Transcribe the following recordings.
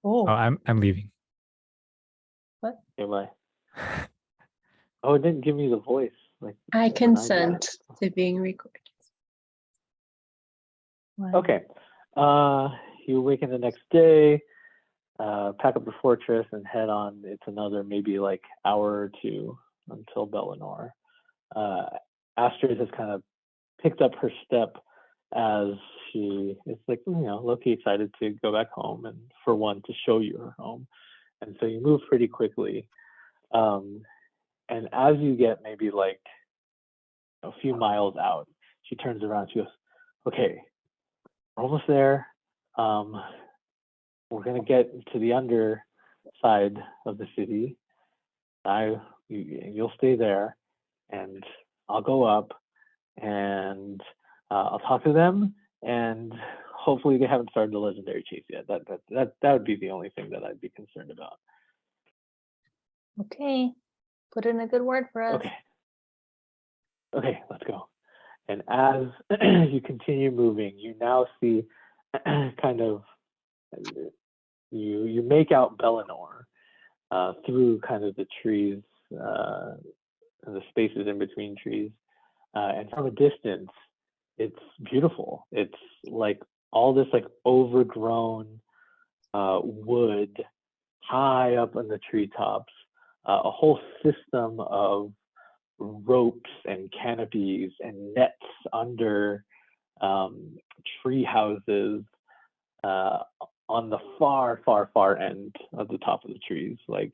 Oh, I'm leaving. what? Okay, bye. Oh, it didn't give me the voice. Like I when did. consent to being recorded. One. Okay. You awaken the next day, pack up the fortress and head on. It's another maybe like hour or two until Bellinor. Astrid has kind of picked up her step as she is like, low-key excited to go back home and for one to show you her home. And so you move pretty quickly. And as you get maybe like a few miles out, she turns around, she goes, okay, we're almost there. We're gonna get to the underside of the city. You'll stay there, and I'll go up, and I'll talk to them, and hopefully they haven't started the legendary chase yet. That would be the only thing that I'd be concerned about. Okay. Put in a good word for us. Okay, let's go. And as you continue moving, you now see kind of, you make out Bellinor through kind of the trees, and the spaces in between trees. And from a distance, it's beautiful. It's like all this like overgrown wood high up in the treetops, a whole system of ropes and canopies and nets under tree houses on the far end of the top of the trees. Like,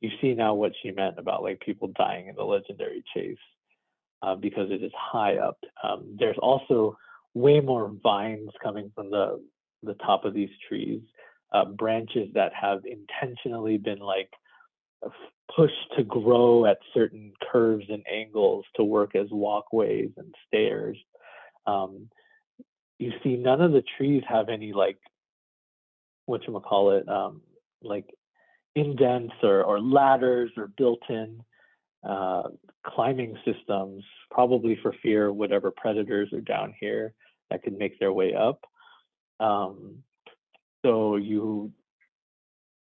you see now what she meant about like people dying in the legendary chase, because it is high up. There's also way more vines coming from the top of these trees, branches that have intentionally been like pushed to grow at certain curves and angles to work as walkways and stairs. You see none of the trees have any like, whatchamacallit, like indents or ladders or built-in climbing systems, probably for fear of whatever predators are down here that could make their way up. So you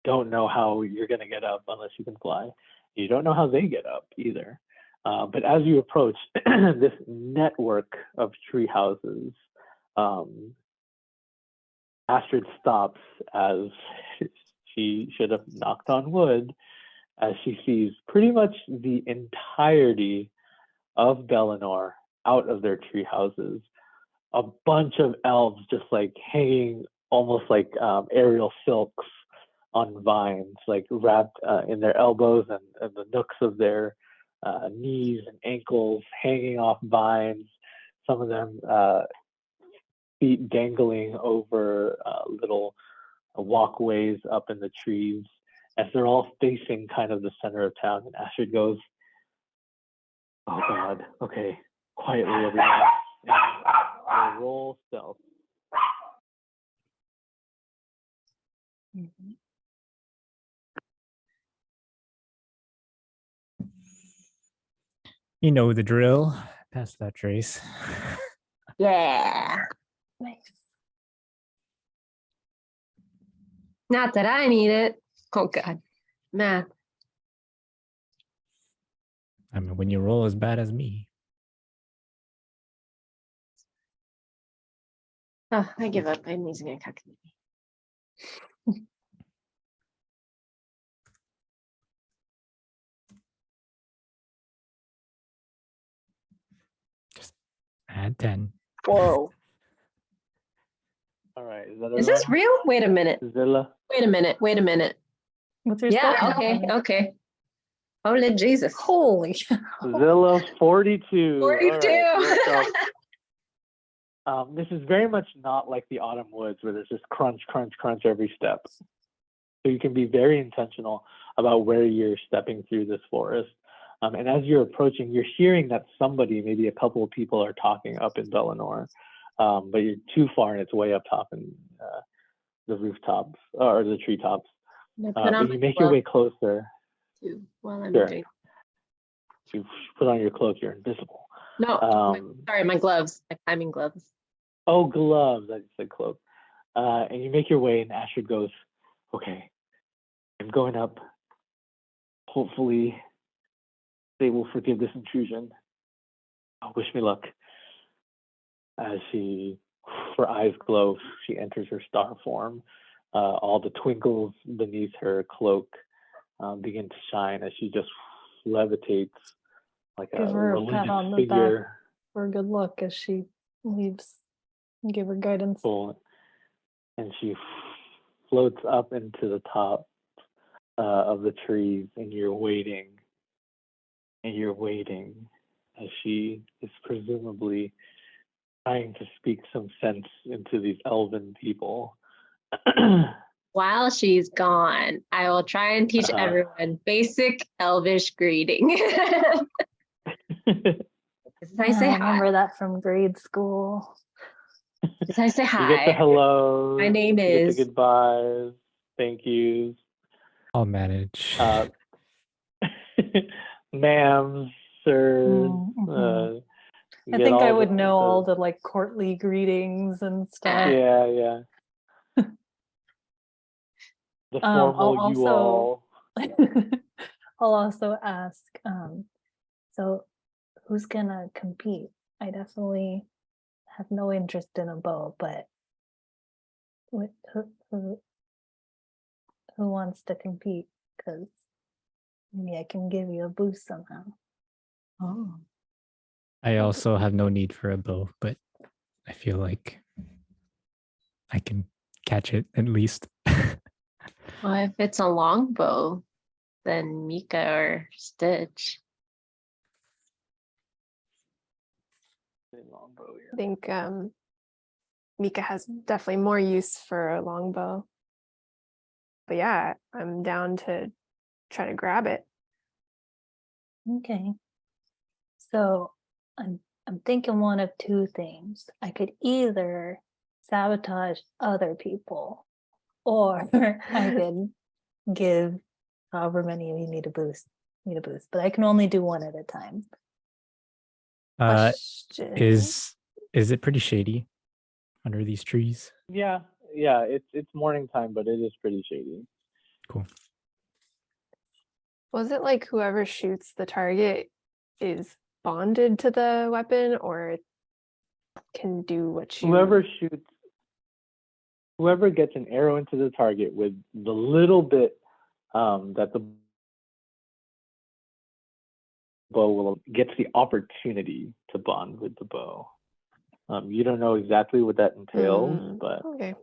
don't know how you're going to get up unless you can fly. You don't know how they get up either. But as you approach this network of tree houses, Astrid stops, as she should have knocked on wood, as she sees pretty much the entirety of Bellinor out of their tree houses. A bunch of elves just like hanging almost like aerial silks on vines, like wrapped in their elbows and the nooks of their knees and ankles, hanging off vines. Some of them feet dangling over little walkways up in the trees, as they're all facing kind of the center of town. And Astrid goes, "Oh God, okay, quietly everyone. And roll stealth." Mhm. You know the drill. Pass that trace. Yeah. Nice. Not that I need it. Oh God. Math. I mean, when you roll as bad as me. Oh, I give up. I'm using a calculator. Just add 10. Whoa. All right, is that Is this everyone? real? Wait a minute. Zilla? Wait a minute. Wait a minute. What's your Yeah. spell? Okay. Okay. Holy Jesus. Holy. Zilla 42. 42. All right, so, this is very much not like the autumn woods where there's just crunch, crunch, crunch every step. So you can be very intentional about where you're stepping through this forest. And as you're approaching, you're hearing that somebody, maybe a couple of people, are talking up in Bellinor, but you're too far and it's way up top in the rooftops or the treetops. I'm gonna put on But you my make your glove way closer. too while I'm Sure. doing. You put on your cloak, you're invisible. No, Um, sorry, my gloves, my climbing gloves. Oh, gloves, I said cloak. And you make your way, and Astrid goes, okay, I'm going up. Hopefully, they will forgive this intrusion. Oh, wish me luck. As her eyes glow, she enters her star form. All the twinkles beneath her cloak begin to shine as she just levitates like a Give her a pat religious on the figure. back for a good luck as she leaves. Give her guidance. And she floats up into the top of the trees, and you're waiting. And you're waiting as she is presumably trying to speak some sense into these elven people. While she's gone, I will try and teach everyone basic Elvish greeting. I say hi. Remember that from grade school. I say hi. You get the hello. My name you is. get the goodbyes. Thank yous. I'll manage. Ma'am, sir. I think I would know all the like courtly greetings and stuff. Yeah. The formal you all. I'll also ask, so who's gonna compete? I definitely have no interest in a bow, but who wants to compete? Because maybe I can give you a boost somehow. Oh. I also have no need for a bow, but I feel like I can catch it at least. Well, if it's a longbow, then Mika or Stitch. I think Mika has definitely more use for a longbow. But yeah, I'm down to try to grab it. Okay. So I'm thinking one of two things. I could either sabotage other people, or I could give however many of you need a boost. But I can only do one at a time. Question. Is it pretty shady under these trees? Yeah. It's morning time, but it is pretty shady. Cool. Was it like whoever shoots the target is bonded to the weapon, or can do what you... Whoever gets an arrow into the target with the little bit that the bow gets the opportunity to bond with the bow. You don't know exactly what that entails, but okay.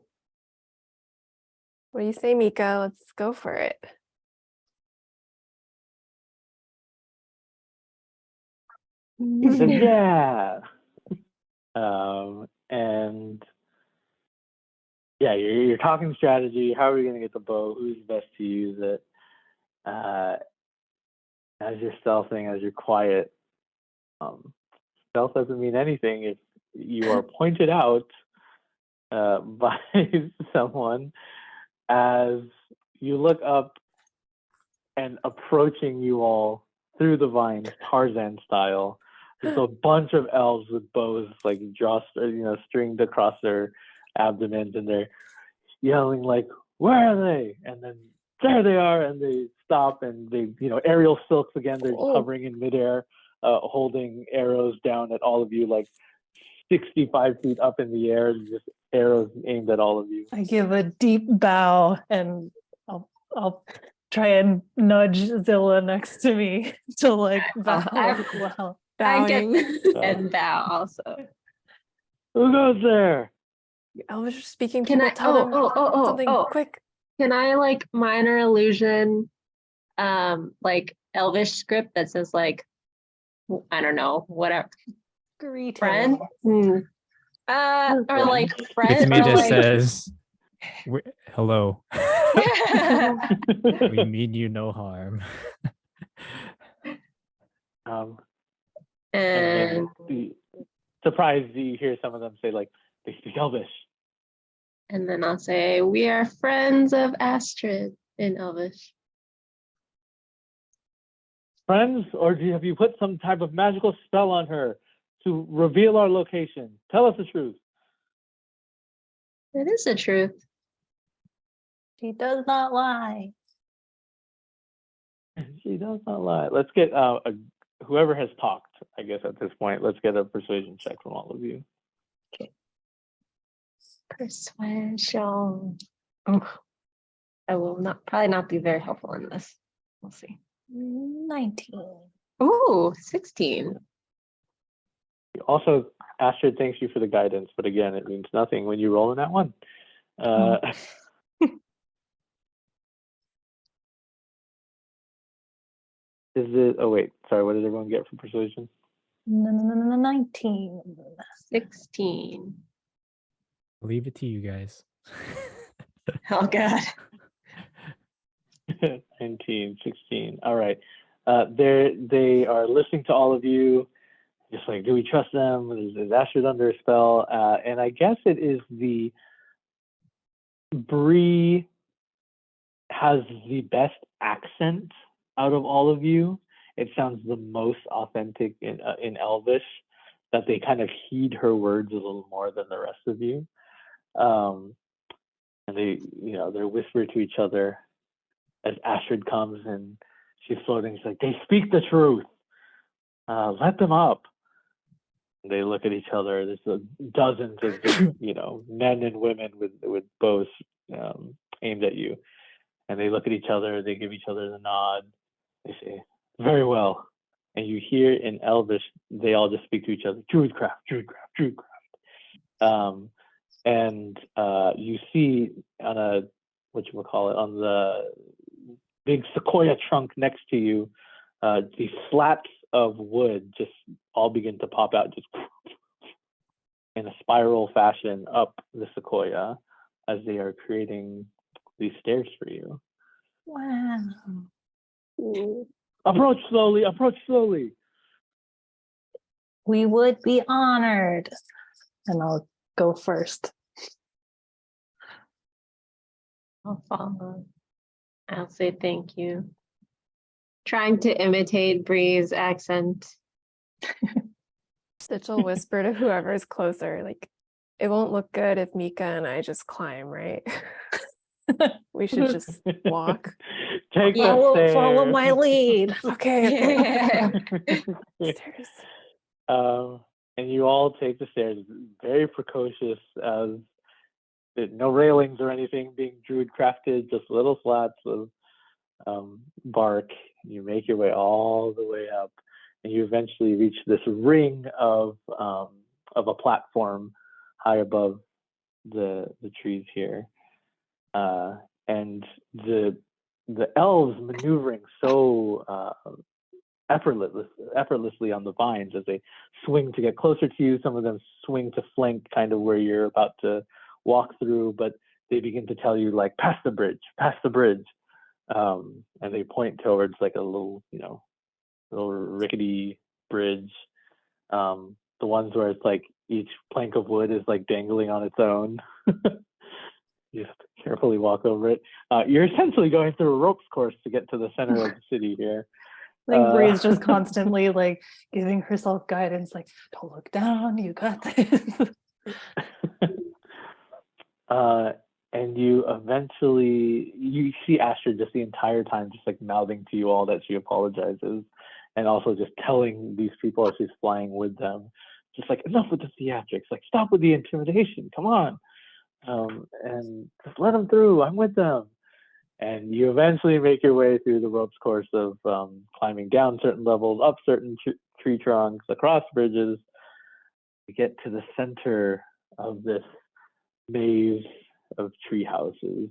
What do you say, Mika? Let's go for it. he says, yeah. And yeah, you're talking strategy. How are you going to get the bow? Who's best to use it? As you're stealthing, as you're quiet, stealth doesn't mean anything if you are pointed out by someone as you look up and approaching you all through the vines, Tarzan style. There's a bunch of elves with bows like stringed across their abdomens, and they're yelling like, "Where are they?" And then there they are, and they stop, and they, aerial silks again. They're hovering in midair, holding arrows down at all of you, like 65 feet up in the air, just arrows aimed at all of you. I give a deep bow, and I'll try and nudge Zilla next to me to like bow as well. Bowing. And bow also. Who goes there? Elvish speaking. Can I? Tell them something quick. Can I like minor illusion, like Elvish script that says like, I don't know, whatever. Greetings. Friend? Or like friend. It's me or that like... says, hello. We mean you no harm. And then surprised you hear some of them say like, they speak Elvish. And then I'll say, we are friends of Astrid in Elvish. Friends, or have you put some type of magical spell on her to reveal our location? Tell us the truth. It is the truth. She does not lie. She does not lie. Let's get whoever has talked, I guess at this point, let's get a persuasion check from all of you. Persuasion. Oh, I will probably not be very helpful in this. We'll see. 19. Ooh, 16. Also, Astrid thanks you for the guidance, but again, it means nothing when you roll in that one. Is it? Oh wait, sorry. What did everyone get for persuasion? 19. 16. Leave it to you guys. Oh God. 19, 16. All right. They are listening to all of you. Just like, do we trust them? Is Astrid under a spell? And I guess it is the Bree has the best accent out of all of you. It sounds the most authentic in Elvish, that they kind of heed her words a little more than the rest of you. And they, they're whispering to each other as Astrid comes and she's floating. She's like, they speak the truth. Let them up. And they look at each other. There's dozens of just, men and women with bows aimed at you. And they look at each other. They give each other the nod. They say, very well. And you hear in Elvish, they all just speak to each other, Druidcraft, Druidcraft, Druidcraft. And you see on on the big sequoia trunk next to you, these slats of wood just all begin to pop out, just in a spiral fashion up the sequoia as they are creating these stairs for you. Wow. Approach slowly, approach slowly. We would be honored. And I'll go first. I'll follow. I'll say thank you. Trying to imitate Bree's accent. Stitch will whisper to whoever's closer, like, it won't look good if Mika and I just climb, right? We should just walk. Take the stairs. Follow my lead. Okay. Stairs. And you all take the stairs, very precocious, as no railings or anything being druid crafted, just little slats of bark. You make your way all the way up, and you eventually reach this ring of a platform high above the trees here, and the elves maneuvering so effortlessly on the vines as they swing to get closer to you. Some of them swing to flank kind of where you're about to walk through, but they begin to tell you, like, pass the bridge. And they point towards like a little rickety bridge. The ones where it's like each plank of wood is like dangling on its own. You have to carefully walk over it. You're essentially going through a ropes course to get to the center of the city here. I think Bree's just constantly like giving herself guidance, like, don't look down, you got this. And you see Astrid just the entire time just like mouthing to you all that she apologizes, and also just telling these people as she's flying with them, just like, enough with the theatrics, like, stop with the intimidation, come on, and just let them through, I'm with them. And you eventually make your way through the ropes course of climbing down certain levels, up certain tree trunks, across bridges. You get to the center of this maze of tree houses.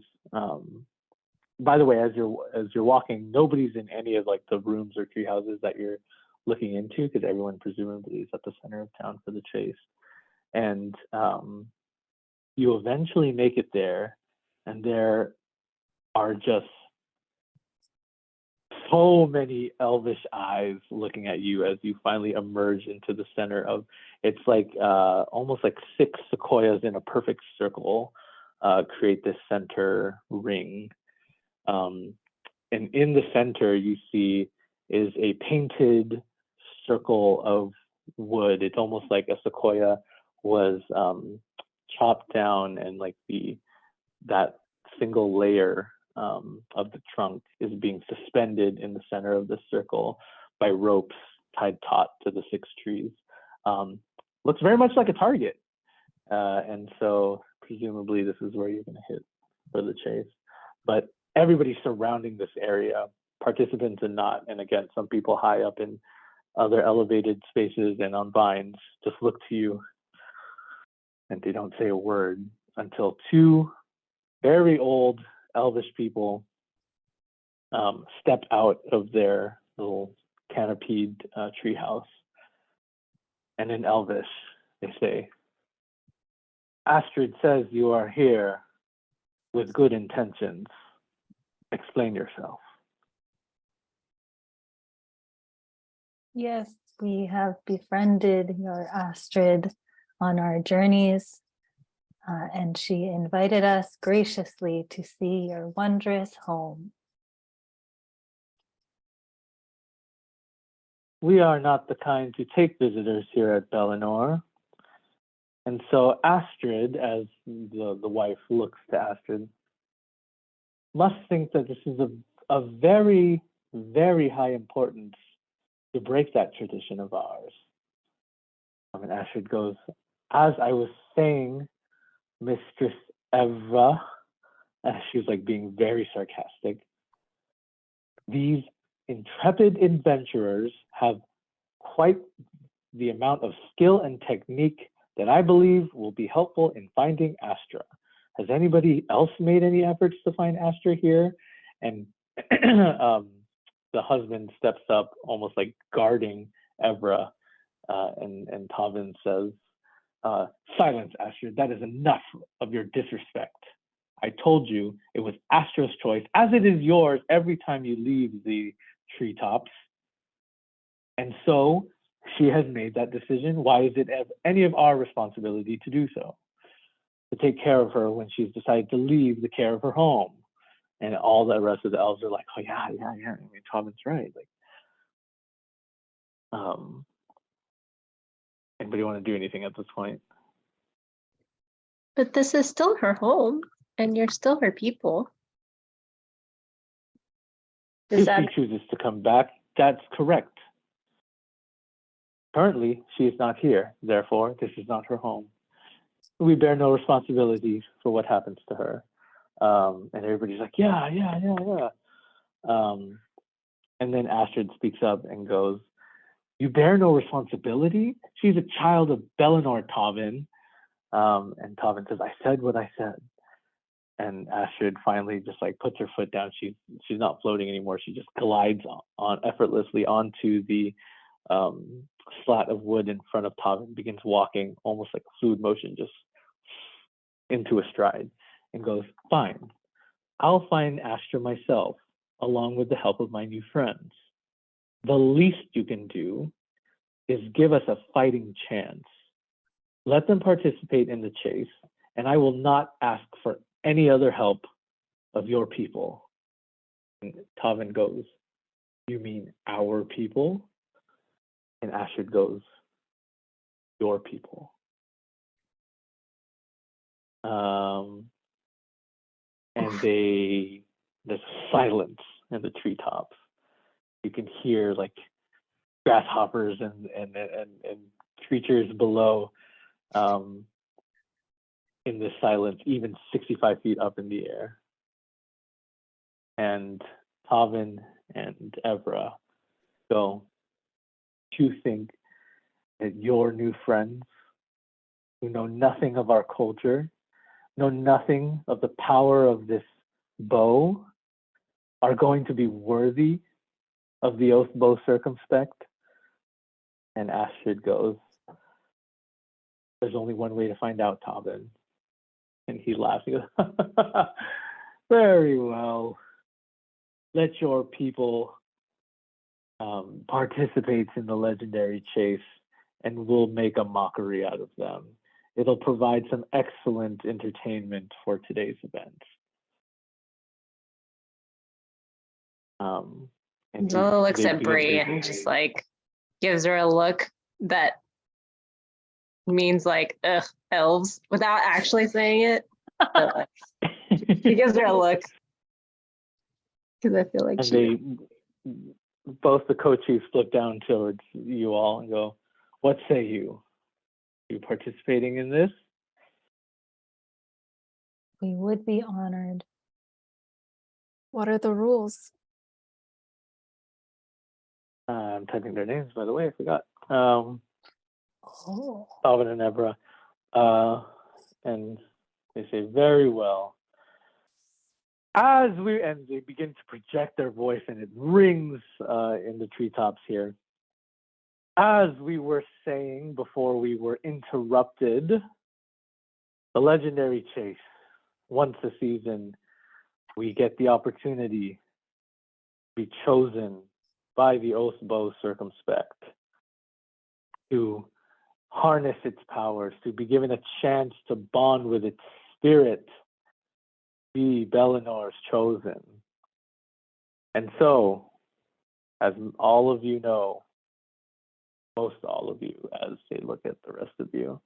By the way, as you're walking, nobody's in any of like the rooms or tree houses that you're looking into, because everyone presumably is at the center of town for the chase. And you eventually make it there, and there are just so many elvish eyes looking at you as you finally emerge into the center of, it's like almost like 6 sequoias in a perfect circle create this center ring. And in the center you see is a painted circle of wood. It's almost like a sequoia was chopped down, and like that single layer of the trunk is being suspended in the center of the circle by ropes tied taut to the 6 trees. Looks very much like a target. And so presumably this is where you're going to hit for the chase. But everybody surrounding this area, participants and not, and again, some people high up in other elevated spaces and on vines, just look to you and they don't say a word until 2 very old elvish people step out of their little canopied treehouse. And in Elvish, they say, Astrid says you are here with good intentions. Explain yourself. Yes, we have befriended your Astrid on our journeys, and she invited us graciously to see your wondrous home. We are not the kind to take visitors here at Bellinor. And so Astrid, as the wife looks to Astrid, must think that this is of very, very high importance to break that tradition of ours. And Astrid goes, as I was saying, Mistress Evra, she was like being very sarcastic, these intrepid adventurers have quite the amount of skill and technique that I believe will be helpful in finding Astra. Has anybody else made any efforts to find Astra here? And the husband steps up, almost like guarding Evra, and Tavin says, silence, Astra, that is enough of your disrespect. I told you it was Astra's choice, as it is yours every time you leave the treetops. And so she has made that decision. Why is it any of our responsibility to do so? To take care of her when she's decided to leave the care of her home. And all the rest of the elves are like, oh yeah. I mean, Tobin's right. Like, anybody want to do anything at this point? But this is still her home, and you're still her people. Does If that she chooses to come back, that's correct. Currently, she is not here. Therefore, this is not her home. We bear no responsibility for what happens to her. And everybody's like, yeah. And then Astrid speaks up and goes, you bear no responsibility? She's a child of Bellinor, Tavin. And Tavin says, I said what I said. And Astrid finally just like puts her foot down. She's not floating anymore. She just glides on effortlessly onto the slat of wood in front of Tavin, begins walking almost like a fluid motion, just into a stride, and goes, fine, I'll find Astra myself, along with the help of my new friends. The least you can do is give us a fighting chance. Let them participate in the chase, and I will not ask for any other help of your people. And Tavin goes, you mean our people? And Astrid goes, your people. And there's silence in the treetops. You can hear like grasshoppers and creatures below in this silence, even 65 feet up in the air. And Tavin and Evra go, do you think that your new friends, who know nothing of our culture, know nothing of the power of this bow, are going to be worthy of the oath bow circumspect? And Astrid goes, there's only one way to find out, Tavin. And he laughs. He goes, very well. Let your people participate in the legendary chase, and we'll make a mockery out of them. It'll provide some excellent entertainment for today's event. And Zola looks they at begin Bree to- and just like gives her a look that means like, ugh, elves, without actually saying it. But, like, she She gives her a look. Because I feel like And she. both the co-chiefs look down towards you all and go, "What say you? Are you participating in this?" We would be honored. What are the rules? I'm typing their names, by the way. I forgot. Oh, Alvin and Evra. And they say, "Very well. And they begin to project their voice, and it rings in the treetops here. As we were saying before we were interrupted, the legendary chase. Once a season, we get the opportunity to be chosen by the Oathbow Circumspect to harness its powers, to be given a chance to bond with its spirit, be Belenor's chosen. And so, as all of you know, most all of you, as they look at the rest of you,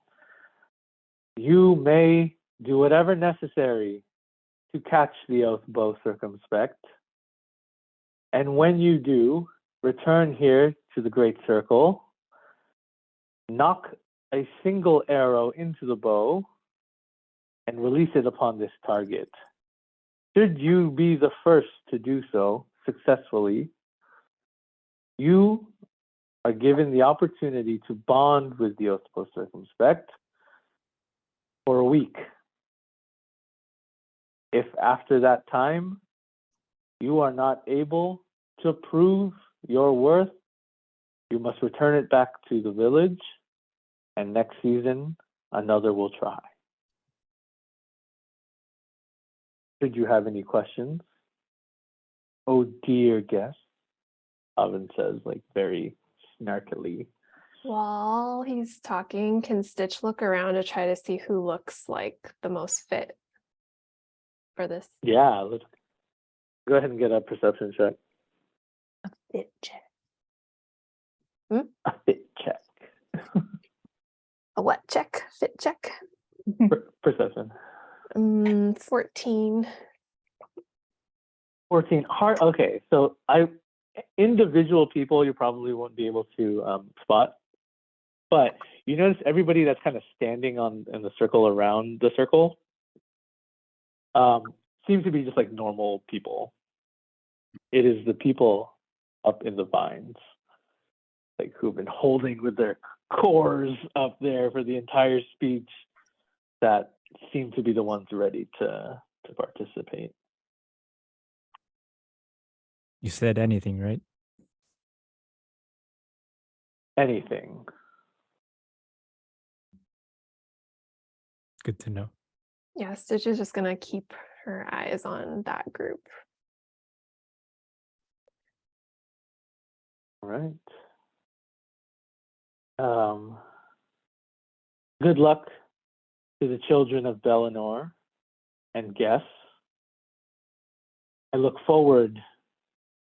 you may do whatever necessary to catch the Oathbow Circumspect. And when you do, return here to the Great Circle, knock a single arrow into the bow, and release it upon this target. Should you be the first to do so successfully, you are given the opportunity to bond with the Oathbow Circumspect for a week. If after that time you are not able to prove your worth, you must return it back to the village, and next season another will try. Should you have any questions? Oh dear guest, Oven says, like very snarkily. While he's talking, can Stitch look around to try to see who looks like the most fit for this? Yeah, let's go ahead and get a perception check. a fit check. A fit check. A what check? Fit check? Perception. 14. 14. Hard. Okay, so individual people you probably won't be able to spot, but you notice everybody that's kind of standing in the circle around the circle seems to be just like normal people. It is the people up in the vines, like who've been holding with their cores up there for the entire speech, that seem to be the ones ready to participate. You said anything, right? Anything. Good to know. Yeah, Stitch is just gonna keep her eyes on that group. All right. Good luck to the children of Belenor and guests. I look forward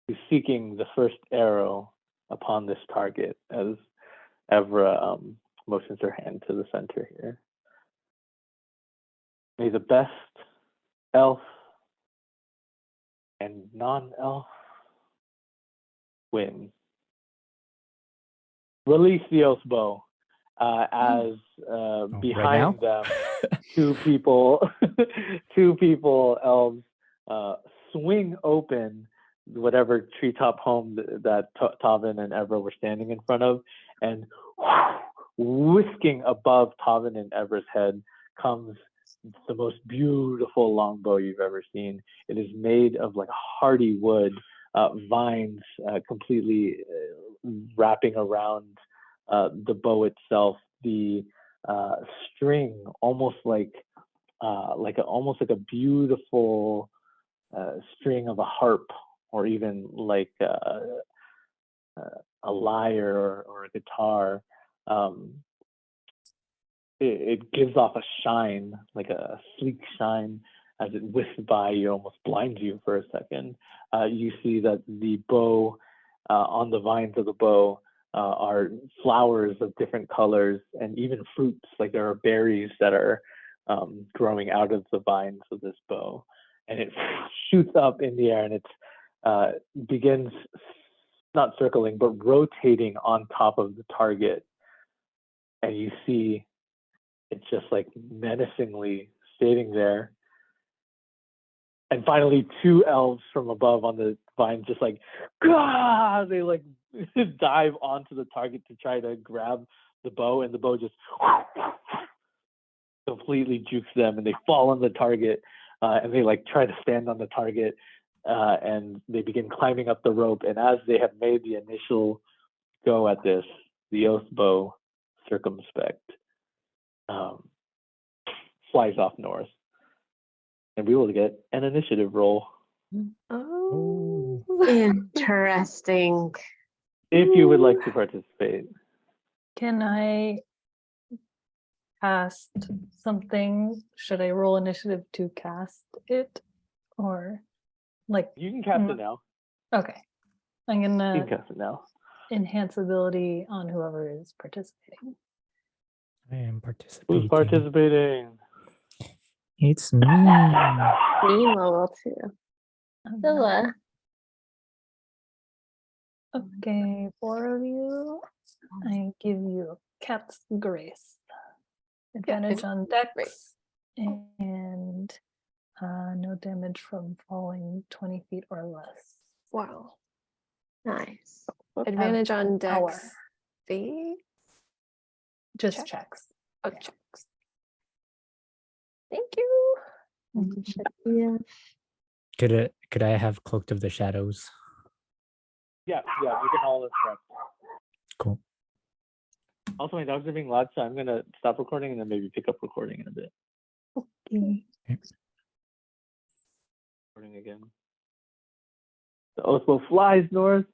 to seeking the first arrow upon this target, as Evra motions her hand to the center here. May the best elf and non-elf win. Release the Oathbow as Right behind now? them, two people, elves, swing open whatever treetop home that Tavin and Evra were standing in front of, and whisking above Tavin and Evra's head comes the most beautiful longbow you've ever seen. It is made of like hardy wood, vines completely wrapping around the bow itself. The string almost like a beautiful string of a harp, or even like a lyre or a guitar. It gives off a shine, like a sleek shine, as it whisks by you, almost blinds you for a second. You see that the bow, on the vines of the bow, are flowers of different colors and even fruits, like there are berries that are growing out of the vines of this bow. and it shoots up in the air, and it begins not circling but rotating on top of the target, and you see it just like menacingly standing there. And finally, two elves from above on the vine just like, Gah! They like dive onto the target to try to grab the bow, and the bow just completely jukes them, and they fall on the target, and they like try to stand on the target, and they begin climbing up the rope. And as they have made the initial go at this, the oath bow, circumspect, flies off north, and we will get an initiative roll Oh. Interesting. if you would like to participate. Can I cast something? Should I roll initiative to cast it? Or like, You can cast it now. okay. I'm You can gonna cast it now. enhance ability on whoever is participating. I am participating. Who's participating? It's me. Me level 2. Um, Zilla. Okay, 4 of you. I give you Cat's Grace. Advantage on Dex and no damage from falling 20 feet or less. Wow. Nice. Advantage on power. Dex. See? Just Check. checks. Oh, checks. Thank you. Yeah. Could I have Cloaked of the Shadows? Yeah, we can all instruct. Cool. Also, my dogs are being loud, so I'm gonna stop recording and then maybe pick up recording in a bit. Okay. Recording again. The Oathbow flies north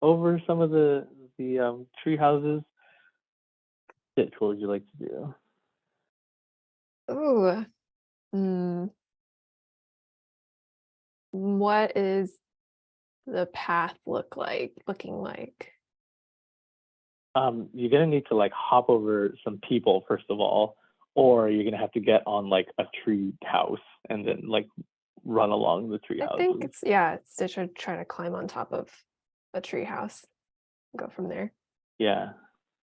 over some of the tree houses. What would you like to do? Ooh. What is the path looking like? You're gonna need to like hop over some people first of all, or you're gonna have to get on like a tree house and then like run along the tree I houses. think it's Stitch would try to climb on top of a tree house. Go from there. Yeah,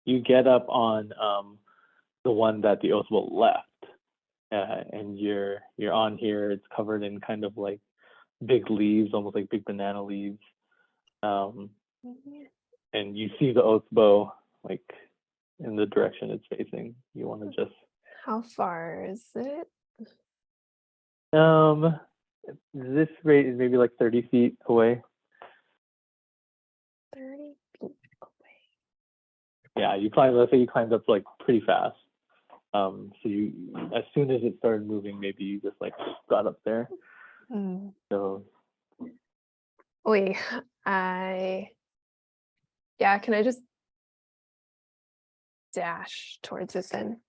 you get up on the one that the Oathbow left, and you're on here. It's covered in kind of like big leaves, almost like big banana leaves. And you see the Oathbow like in the direction it's facing. You want to just How far is it? this rate is maybe like 30 feet away. 30 feet away. Yeah, let's say you climbed up like pretty fast. So you, as soon as it started moving, maybe you just like got up there. So Wait, can I just dash towards it then?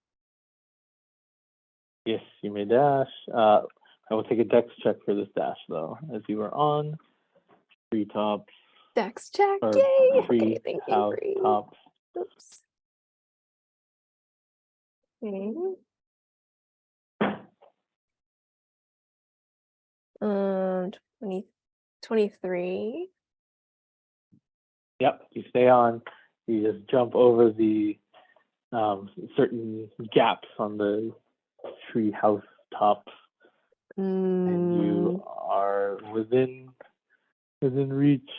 yes, you may dash. I will take a dex check for this dash though, as you are on treetops Dex check, or yay! tree Okay, thank you. house Bree. tops. Oops. Okay. 23. Yep, you stay on. You just jump over the certain gaps on the tree house tops, and you are within reach.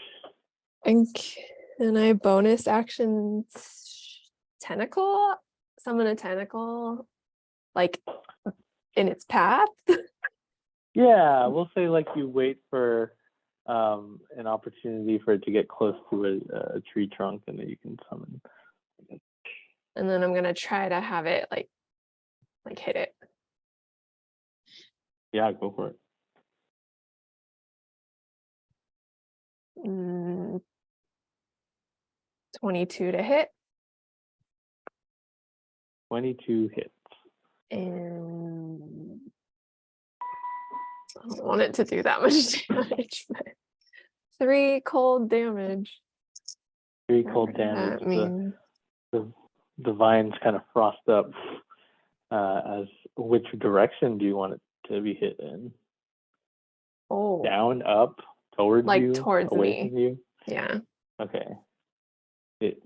And can I bonus action tentacle? Summon a tentacle, like in its path? Yeah, we'll say like you wait for an opportunity for it to get close to a tree trunk, and then you can summon. And then I'm gonna try to have it like hit it. Yeah, go for it. 22 to hit. 22 hits. And I don't want it to do that much damage, but 3 cold damage. 3 cold Whatever damage. that means. The vines kind of frost up. As which direction do you want it to be hit in? Oh, Down, up, towards like you, towards away me. from you. Yeah. Okay. It's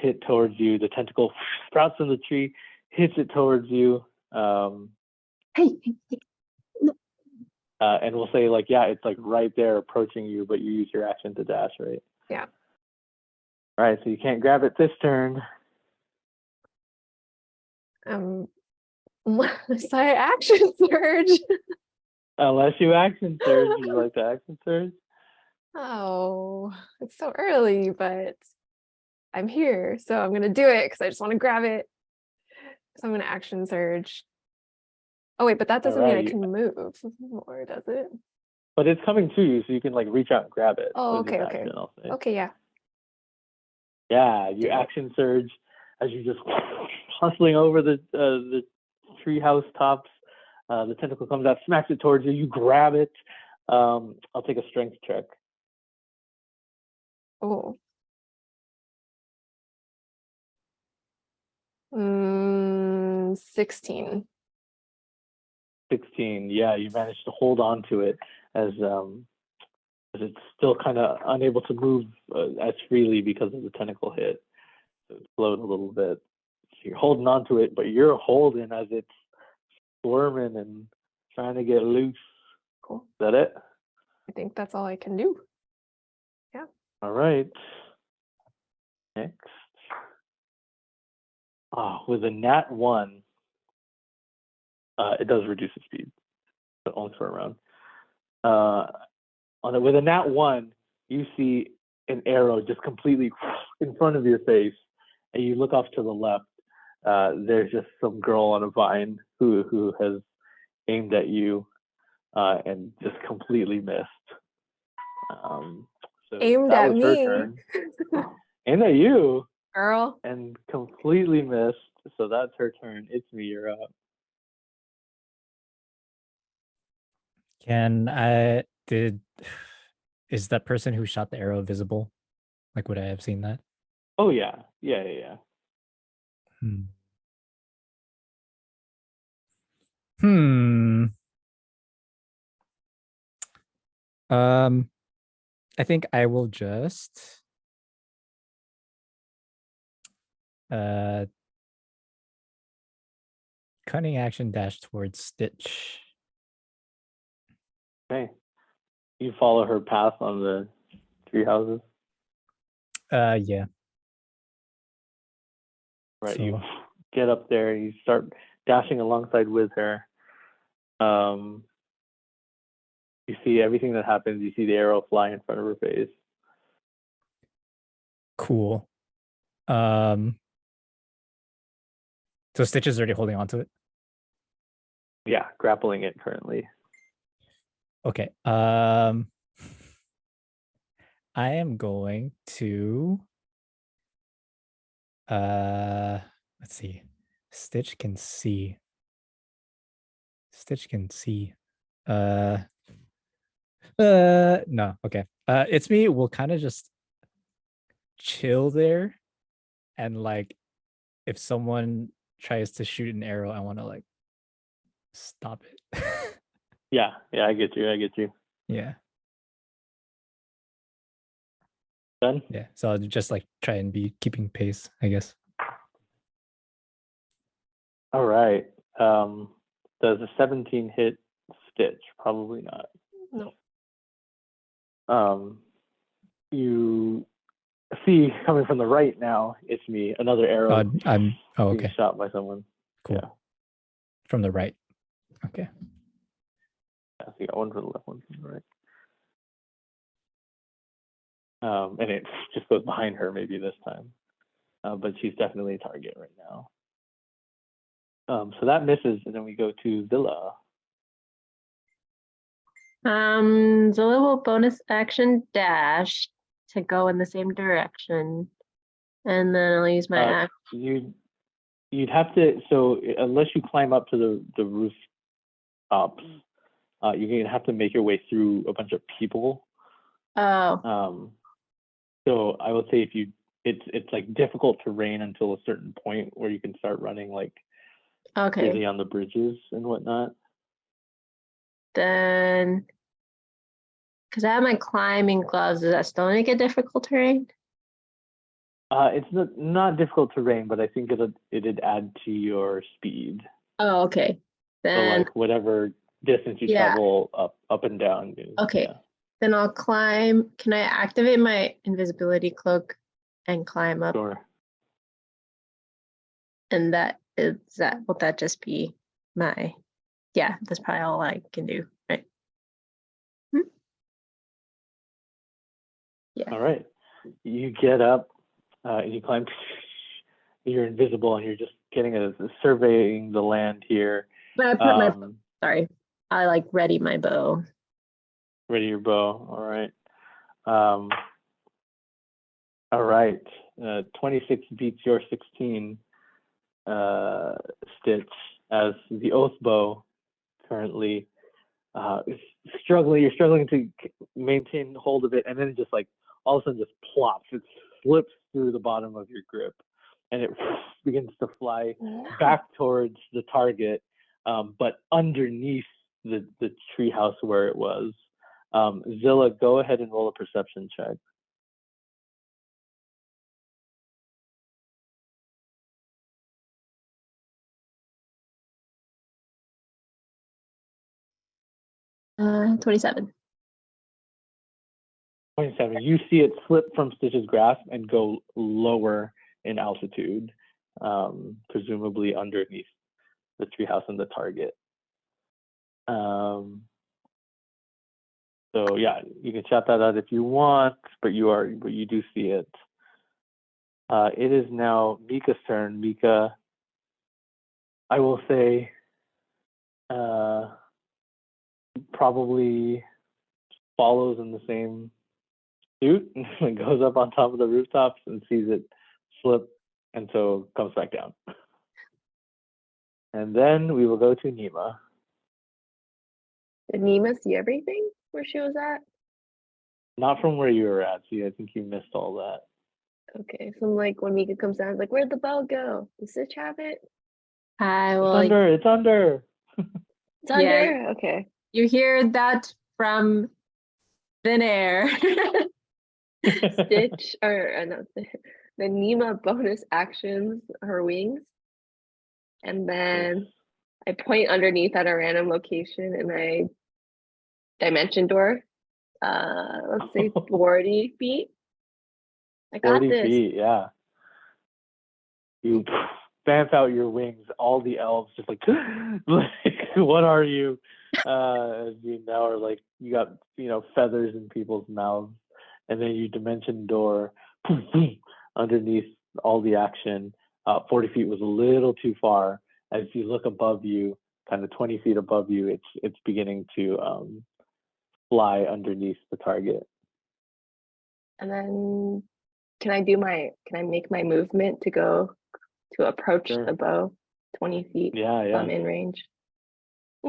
hit towards you. The tentacle sprouts from the tree, hits it towards you. Hey, And we'll say like, yeah, it's like right there approaching you, but you use your action to dash, right? Yeah. All right, so you can't grab it this turn. Unless I action surge. Unless you action surge. Would you like to action surge? Oh, it's so early, but I'm here, so I'm gonna do it because I just want to grab it. So I'm gonna action surge. Oh wait, but that doesn't mean I Alright, can move, or does it? but it's coming to you, so you can like reach out and grab it. Oh, with your okay, okay. action, I'll say. Okay, yeah. Yeah, you Do it. action surge as you just hustling over the treehouse tops. The tentacle comes out, smacks it towards you. You grab it. I'll take a strength check. Oh. 16. 16. Yeah, you managed to hold on to it as it's still kind of unable to move as freely because of the tentacle hit. So it slowed a little bit. So you're holding on to it, but you're holding as it's squirming and trying to get loose. Cool. Is that it? I think that's all I can do. All right. Next. With a nat 1, it does reduce the speed, but only for a round. With a nat 1, you see an arrow just completely in front of your face, and you look off to the left. There's just some girl on a vine who has aimed at you and just completely missed. So Aimed that at was her me. turn. Aimed at you Girl. and completely missed. So that's her turn. It's me. You're up. Is that person who shot the arrow visible? Like, would I have seen that? Oh yeah. Yeah. Hmm. Hmm. I think I will just cunning action dash towards Stitch. Okay. You follow her path on the tree houses. Yeah. Right. So- You get up there. You start dashing alongside with her. You see everything that happens. You see the arrow fly in front of her face. Cool. So Stitch is already holding on to it. Yeah, grappling it currently. Okay. I am going to let's see. Stitch can see. No, okay. It's me. We'll kind of just chill there, and like if someone tries to shoot an arrow, I want to like stop it. Yeah, I get you. Yeah. Done? Yeah. So I'll just like try and be keeping pace, I guess. All right. Does a 17 hit Stitch? Probably not. No. You see coming from the right now, it's me, another arrow being okay. shot by someone. Cool. Yeah. From the right. Okay. Yeah, so you got one from the left, one from the right. And it just goes behind her maybe this time. But she's definitely a target right now. So that misses, and then we go to Zilla. Zilla will bonus action dash to go in the same direction. And then I'll use my action. You'd have to, so unless you climb up to the roof tops, you're gonna have to make your way through a bunch of people. Oh, So I would say it's like difficult terrain until a certain point where you can start running like okay. really on the bridges and whatnot. then, because I have my climbing gloves, does that still make it difficult terrain? It's not difficult terrain, but I think it'd add to your speed. Oh, okay. So Then, like whatever distance you Yeah. travel up and down. Okay. Yeah. then I'll climb. Can I activate my invisibility cloak and climb up? Sure. And will that just be my, yeah, that's probably all I can do, right? Yeah. All right. You get up, you climb. You're invisible, and you're just surveying the land here. But I put my, sorry, I like ready my bow. Ready your bow. All right. All right. 26 beats your 16, Stitch, as the oath bow currently is struggling. You're struggling to maintain hold of it, and then it just like all of a sudden just plops. It slips through the bottom of your grip, and it begins to fly back towards the target, but underneath the treehouse where it was. Zilla, go ahead and roll a perception check. Uh, 27. 27. You see it slip from Stitch's grasp and go lower in altitude, presumably underneath the treehouse and the target. So yeah, you can shout that out if you want, but you do see it. It is now Mika's turn. Mika, I will say, probably follows in the same suit and goes up on top of the rooftops and sees it slip, and so comes back down. And then we will go to Nima. Did Nima see everything where she was at? Not from where you were at, see, I think you missed all that. Okay, so I'm like, when Mika comes down, like, where'd the bow go? Does Stitch have it? I It's will, under, it's under. It's Yeah. under? Okay. you hear that from thin air. Stitch, or no, the Nima bonus actions her wings. And then I point underneath at a random location and I dimension door. Let's say 40 feet. I got 40 this. feet, yeah. You vamp out your wings, all the elves just like, what are you? You now are like, you got, feathers in people's mouths. And then you dimension door underneath all the action. 40 feet was a little too far. As you look above you, kind of 20 feet above you, it's beginning to fly underneath the target. And then can I make my movement to go to approach Sure. the bow 20 feet Yeah. from in range?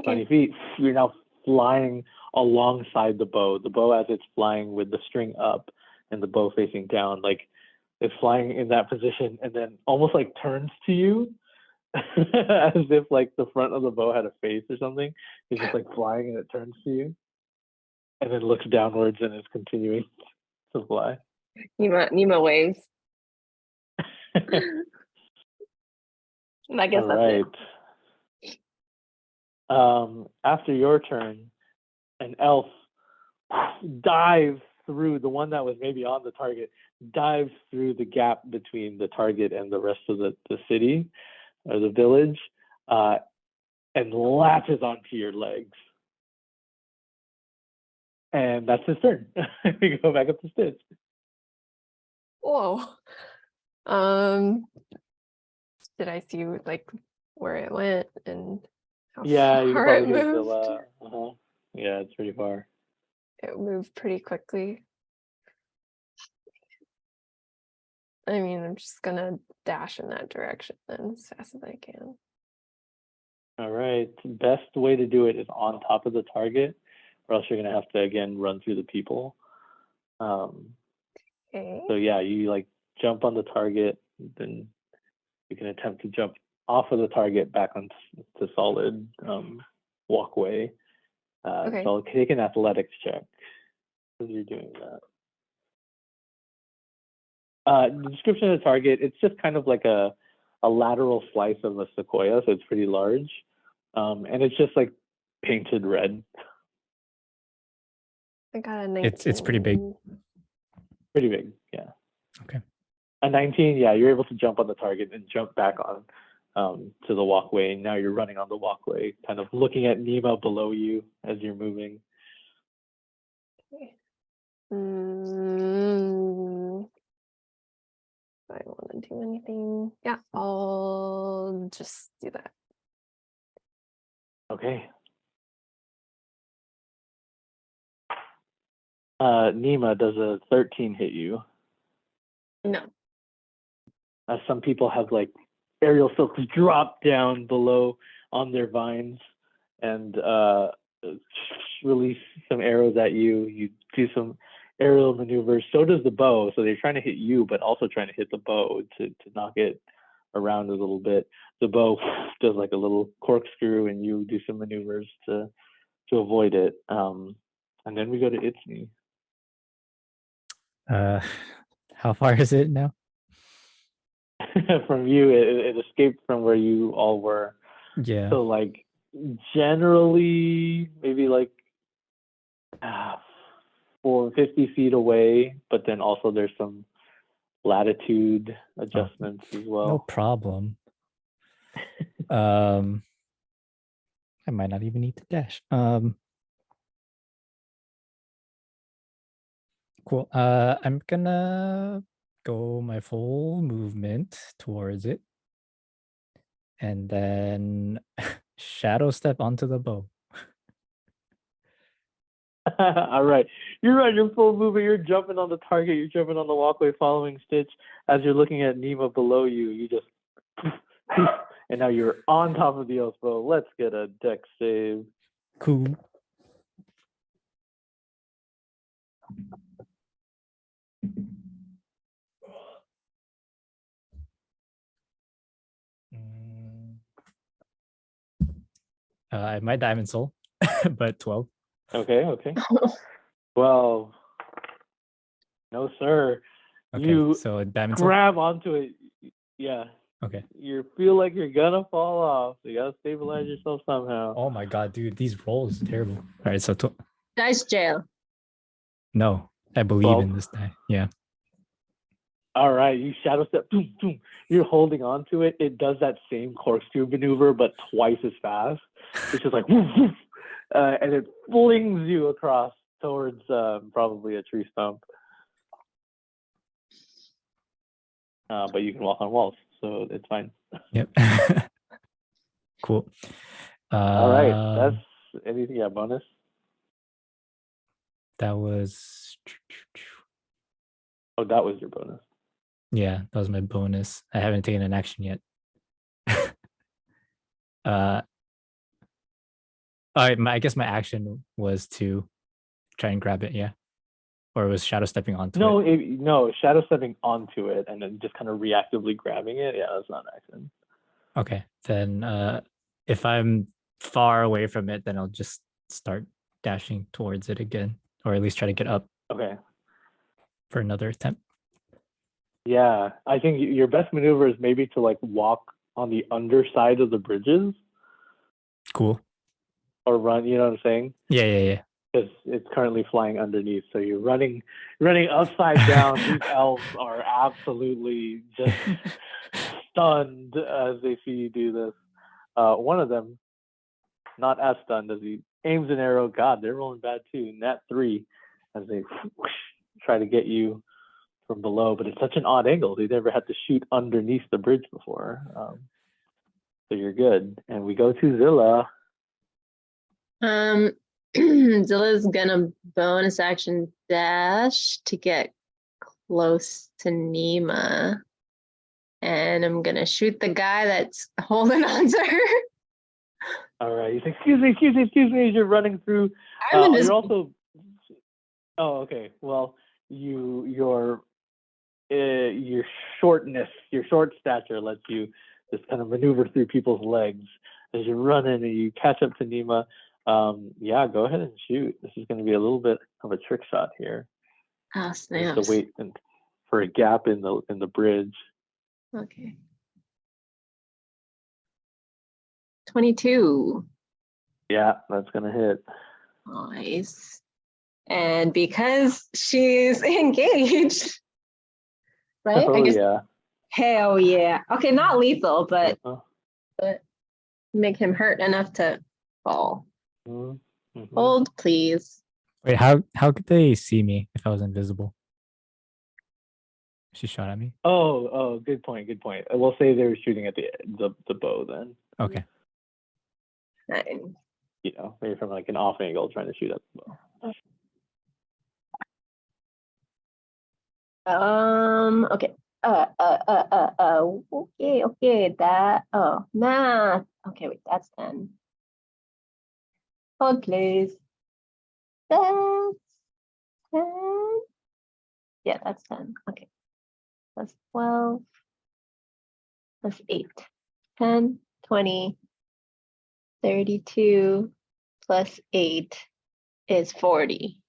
20 feet. You're now flying alongside the bow. The bow, as it's flying with the string up and the bow facing down, like it's flying in that position and then almost like turns to you as if like the front of the bow had a face or something. It's just like flying and it turns to you and then looks downwards and is continuing to fly. Nima waves. And I guess All that's right. it. After your turn, an elf dives through, the one that was maybe on the target, dives through the gap between the target and the rest of the city or the village, and latches onto your legs. And that's his turn. We go back up to Stitch. Whoa. Did I see like where it went and how Yeah, you can far it probably hear moved? Zilla. Yeah, it's pretty far. It moved pretty quickly. I mean, I'm just gonna dash in that direction then as fast as I can. All right. Best way to do it is on top of the target, or else you're gonna have to again run through the people. Okay. So yeah, you like jump on the target, then you can attempt to jump off of the target back onto solid walkway. Okay. So I'll take an athletics check as you're doing that. The description of the target, it's just kind of like a lateral slice of a sequoia, so it's pretty large. And it's just like painted red. I got a 19. It's pretty big. Pretty big, yeah. Okay. A 19, yeah, you're able to jump on the target and jump back on to the walkway. And now you're running on the walkway, kind of looking at Nima below you as you're moving. If I want to do anything, yeah, I'll just do that. Okay. Nima, does a 13 hit you? No. Some people have like aerial silks drop down below on their vines and release some arrows at you. You do some aerial maneuvers. So does the bow. So they're trying to hit you, but also trying to hit the bow to knock it around a little bit. The bow does like a little corkscrew, and you do some maneuvers to avoid it. And then we go to Itzmi. How far is it now? From you, it escaped from where you all were. Yeah. So like generally maybe like 50 feet away, but then also there's some latitude adjustments as well. No problem. I might not even need to dash. Cool. I'm gonna go my full movement towards it, and then shadow step onto the bow. All right, you're on your full movement. You're jumping on the target. You're jumping on the walkway, following Stitch. As you're looking at Nima below you, you just and now you're on top of the oath bow. Let's get a dex save. Cool. My diamond soul, but 12. Okay. Well, no, sir. Okay, You so diamond soul. grab onto it. Yeah. Okay. You feel like you're gonna fall off. So you gotta stabilize yourself somehow. Oh my god, dude, these rolls are terrible. All right, so Dice jail. no, I believe 12. in this die. Yeah. All right, you shadow step. Boom, boom. You're holding on to it. It does that same corkscrew maneuver, but twice as fast. It's just like, woof, woof, and it flings you across towards probably a tree stump. But you can walk on walls, so it's fine. Yep. Cool. All right, that's anything. Yeah, bonus. That was. Oh, that was your bonus. Yeah, that was my bonus. I haven't taken an action yet. I guess my action was to try and grab it, yeah? Or it was shadow stepping onto it? No, shadow stepping onto it and then just kind of reactively grabbing it. Yeah, that's not an action. Okay, then if I'm far away from it, then I'll just start dashing towards it again, or at least try to get up Okay. for another attempt. Yeah, I think your best maneuver is maybe to like walk on the underside of the bridges Cool. or run. You know what I'm saying? Yeah. Because it's currently flying underneath, so you're running upside down. These elves are absolutely just stunned as they see you do this. One of them, not as stunned as he aims an arrow. God, they're rolling bad too. Nat 3 as they try to get you from below, but it's such an odd angle. They never had to shoot underneath the bridge before. So you're good. And we go to Zilla. Zilla's gonna bonus action dash to get close to Nima. And I'm gonna shoot the guy that's holding on to her. All right. You say, excuse me, as you're running through. You're also. Oh, okay. Well, your shortness, your short stature lets you just kind of maneuver through people's legs as you're running and you catch up to Nima. Yeah, go ahead and shoot. This is going to be a little bit of a trick shot here. Oh, You have to snaps. wait for a gap in the bridge. Okay. 22. Yeah, that's going to hit. Nice. And because she's engaged, right? I Oh guess. yeah. Hell yeah. Okay, not lethal, but Uh-huh. make him hurt enough to fall. Mhm, mhm. Hold, please. Wait, how could they see me if I was invisible? She shot at me. Oh, good point. Good point. We'll say they were shooting at the bow then. Okay. Fine. You know, maybe from like an off angle trying to shoot at the bow. Okay. Okay. That, nah. Okay, wait, that's 10. Hold, please. That's 10. Yeah, that's 10. Okay. Plus 12. Plus 8. 10, 20, 32 plus 8 is 40.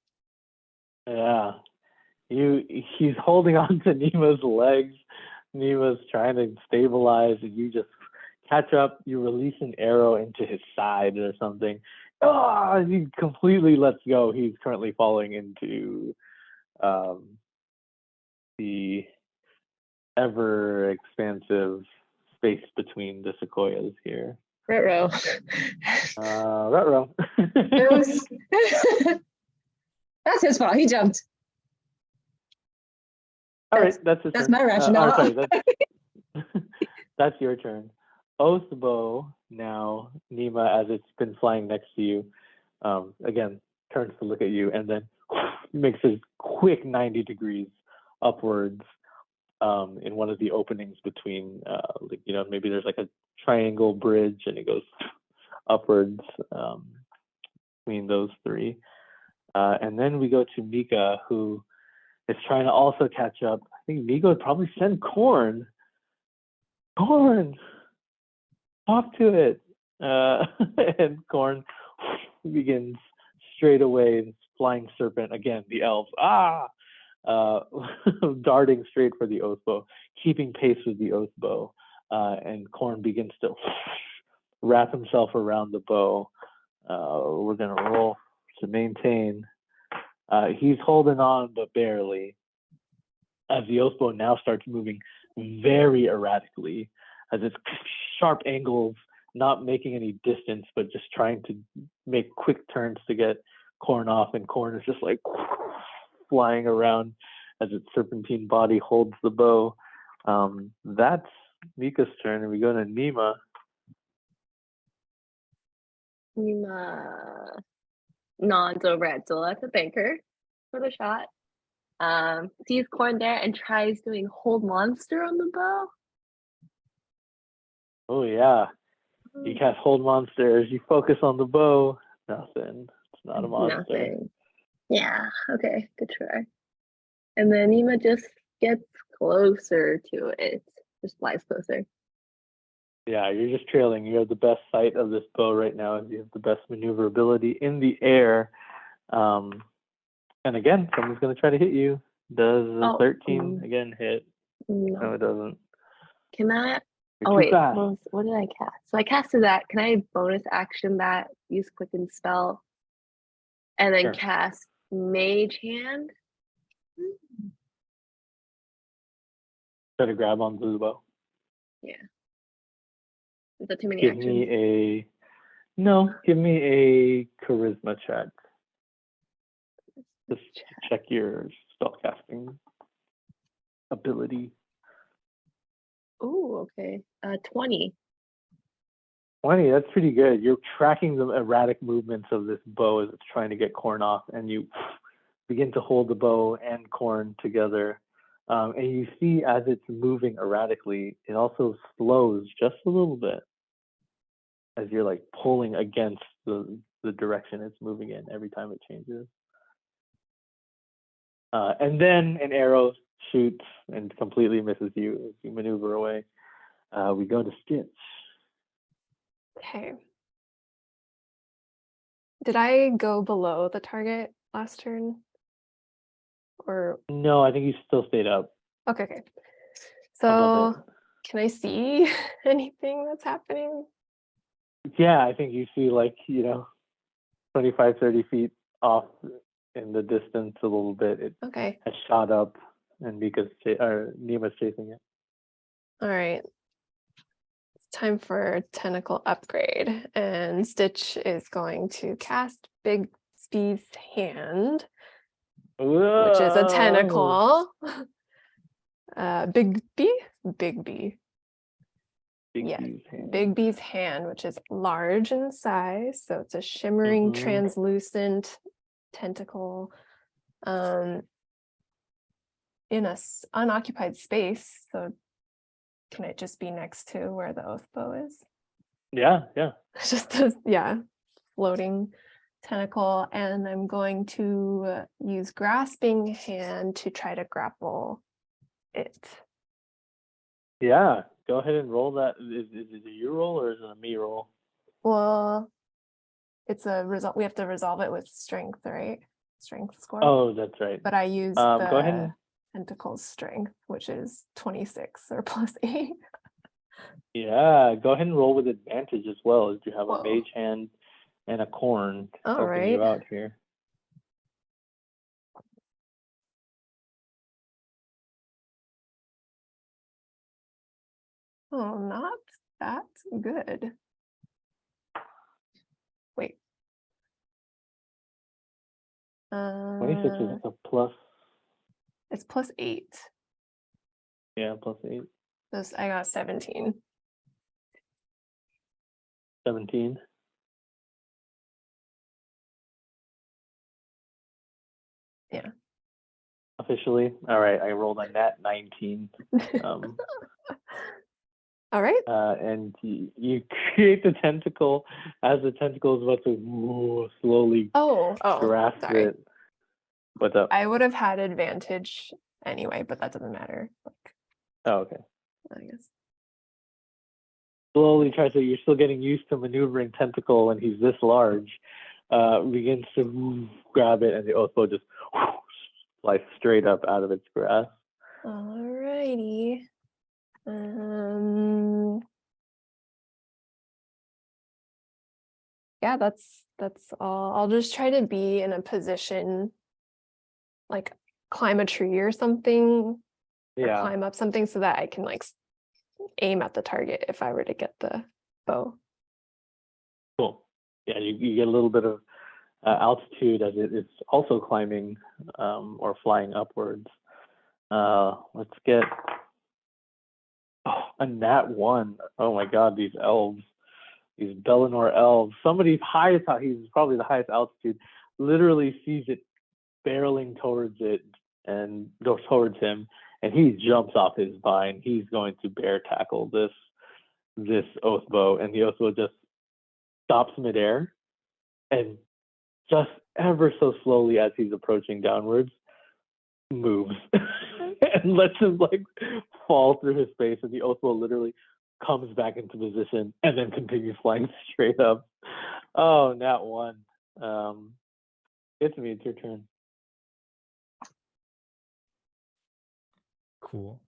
Yeah. He's holding on to Nima's legs. Nima's trying to stabilize, and you just catch up. You release an arrow into his side or something. Oh, he completely lets go. He's currently falling into the ever expansive space between the sequoias here. Ruh-roh. Ruh-roh. It was that's his fault. He jumped. All right, that's his That's turn. my rationale. Sorry, that's your turn. Oathbow now, Nima, as it's been flying next to you, again, turns to look at you and then makes a quick 90 degrees upwards in one of the openings between, like, you know, maybe there's like a triangle bridge and it goes upwards between those three. And then we go to Mika, who is trying to also catch up. I think Mika would probably send Corn. Corn, talk to it. And Corn begins straight away, flying serpent, again, the elves, darting straight for the Oathbow, keeping pace with the Oathbow. And Corn begins to wrap himself around the bow. We're going to roll to maintain. He's holding on, but barely, as the Oathbow now starts moving very erratically, as it's sharp angles, not making any distance, but just trying to make quick turns to get Corn off, and Corn is just like flying around as its serpentine body holds the bow. That's Mika's turn, and we go to Nima. Nima nods over at Zola to thank her for the shot. Sees Corn there and tries doing hold monster on the bow. Oh yeah, you cast hold monster as you focus on the bow. Nothing. It's not a monster. Nothing. Yeah, okay, good try. And then Nima just gets closer to it. Just flies closer. Yeah, you're just trailing. You have the best sight of this bow right now. You have the best maneuverability in the air. And again, someone's going to try to hit you. Does a 13 again hit? No, it doesn't. Can I? You're Oh too wait, fast. what did I cast? So I casted that. Can I bonus action that, use quicken spell, and then Sure. cast Mage Hand? Try to grab onto the bow. Yeah. Is that too many Give actions? me a charisma check. Just check your spellcasting ability. Oh, okay. 20. 20, that's pretty good. You're tracking the erratic movements of this bow as it's trying to get Corn off, and you begin to hold the bow and Corn together. And you see as it's moving erratically, it also slows just a little bit as you're like pulling against the direction it's moving in every time it changes. And then an arrow shoots and completely misses you as you maneuver away. We go to Stitch. Okay. Did I go below the target last turn? Or No, I think you still stayed up. okay. Above So it. can I see anything that's happening? Yeah, I think you see like, 25, 30 feet off in the distance a little bit. It Okay. has shot up and Nima's chasing it. All right. It's time for tentacle upgrade. And Stitch is going to cast Big Speed's hand, which is a Whoa! tentacle. Big B? Big B. Big Yes, B's hand. Big B's hand, which is large in size. So it's a shimmering, Mhm. translucent tentacle in a unoccupied space. So can it just be next to where the oath bow is? Yeah, yeah. It's just a, yeah, floating tentacle. And I'm going to use grasping hand to try to grapple it. Yeah. Go ahead and roll that. Is it a you roll or is it a me roll? Well, it's a result. We have to resolve it with strength, right? Strength score. Oh, that's right. But I use Go ahead the and tentacle's strength, which is 26 or +8. yeah, go ahead and roll with advantage as well, as you have a Whoa. mage hand and a corn All helping right. you out here. Oh, not that good. Wait. 26 is a plus. It's +8. Yeah, +8. This I got 17. 17. Yeah. Officially. All right, I rolled a nat 19. All right. And you create the tentacle as the tentacle is about to slowly Oh, grasp sorry. it. What's up? I would have had advantage anyway, but that doesn't matter. Like, Oh, okay. I guess. Slowly tries to, you're still getting used to maneuvering tentacle when he's this large. Begins to grab it and the oath bow just flies straight up out of its grasp. All righty. Yeah, that's all. I'll just try to be in a position like climb a tree or something, or Yeah. climb up something so that I can like aim at the target if I were to get the bow. Cool. Yeah, you get a little bit of altitude as it is also climbing or flying upwards. Let's get a nat 1. Oh my god, these elves, these Bellinor elves. Somebody highest, he's probably the highest altitude, literally sees it barreling towards it and goes towards him, and he jumps off his vine. He's going to bear tackle this oath bow, and the oath bow just stops midair and just ever so slowly as he's approaching downwards moves and lets him like fall through his face, and the oath bow literally comes back into position and then continues flying straight up. Oh, nat 1. It's me, it's your turn. Cool.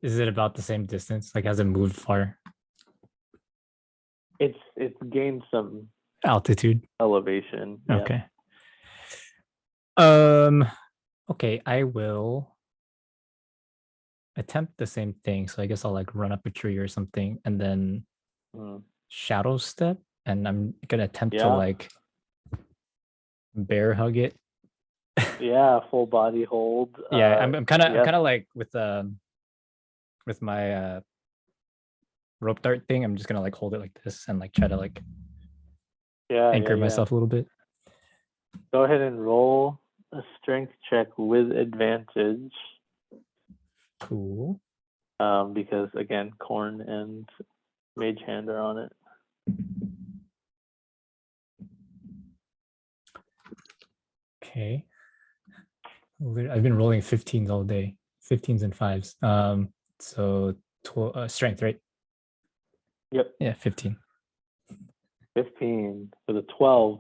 Is it about the same distance? Like, has it moved far? It's gained some Altitude. elevation. Yeah. Okay. Okay, I will attempt the same thing. So I guess I'll like run up a tree or something and then shadow step, and I'm gonna attempt to like bear hug it. Yeah, full body hold. Yeah, I'm kind of like with my rope dart thing. I'm just gonna like hold it like this and like try to like anchor myself a little bit. Go ahead and roll a strength check with advantage. Cool. Because again, Corn and Mage Hand are on it. Okay. I've been rolling 15s all day, 15s and 5s. So strength, right? Yep. Yeah, 15. 15 for the 12.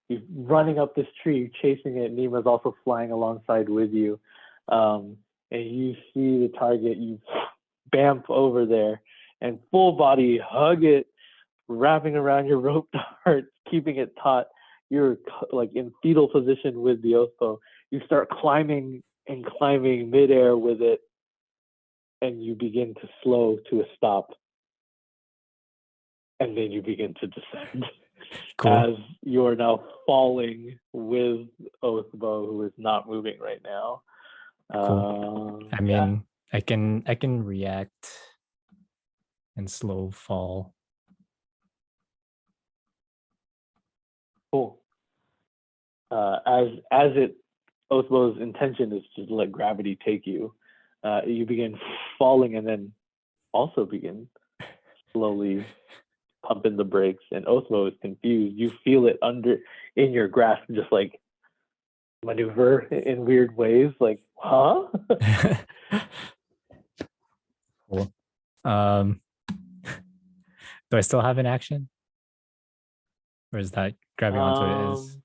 You're running up this tree, chasing it. Nima's also flying alongside with you. And you see the target. You bamf over there and full body hug it, wrapping around your rope dart, keeping it taut. You're like in fetal position with the Oathbow. You start climbing and climbing midair with it, and you begin to slow to a stop. And then you begin to descend. Cool. As you are now falling with Oathbow, who is not moving right now. Cool. I mean, I can react and slow fall. Cool. As Oathbow's intention is to let gravity take you, you begin falling and then also begin slowly pumping the brakes, and Oathbow is confused. You feel it in your grasp, just like maneuver in weird ways, like, huh? Cool. Do I still have an action? Or is that grabbing onto it is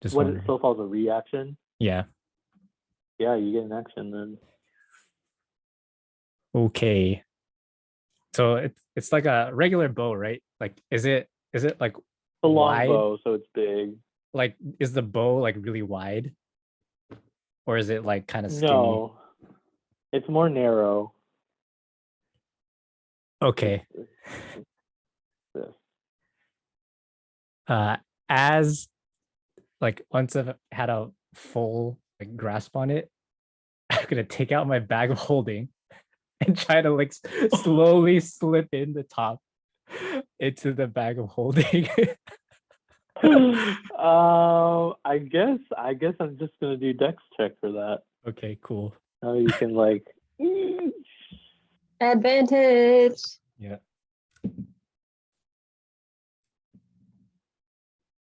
just What wondering. it still calls a reaction? Yeah. Yeah, you get an action then. Okay. So it's like a regular bow, right? Like is it like It's a long wide? bow, so it's big. Like is the bow like really wide? Or is it like kind of skinny? No, it's more narrow. Okay. This. As like once I've had a full like grasp on it, I'm gonna take out my bag of holding and try to like slowly slip in the top into the bag of holding. I guess I'm just gonna do Dex check for that. Okay, cool. Now you can like. Advantage. Yeah.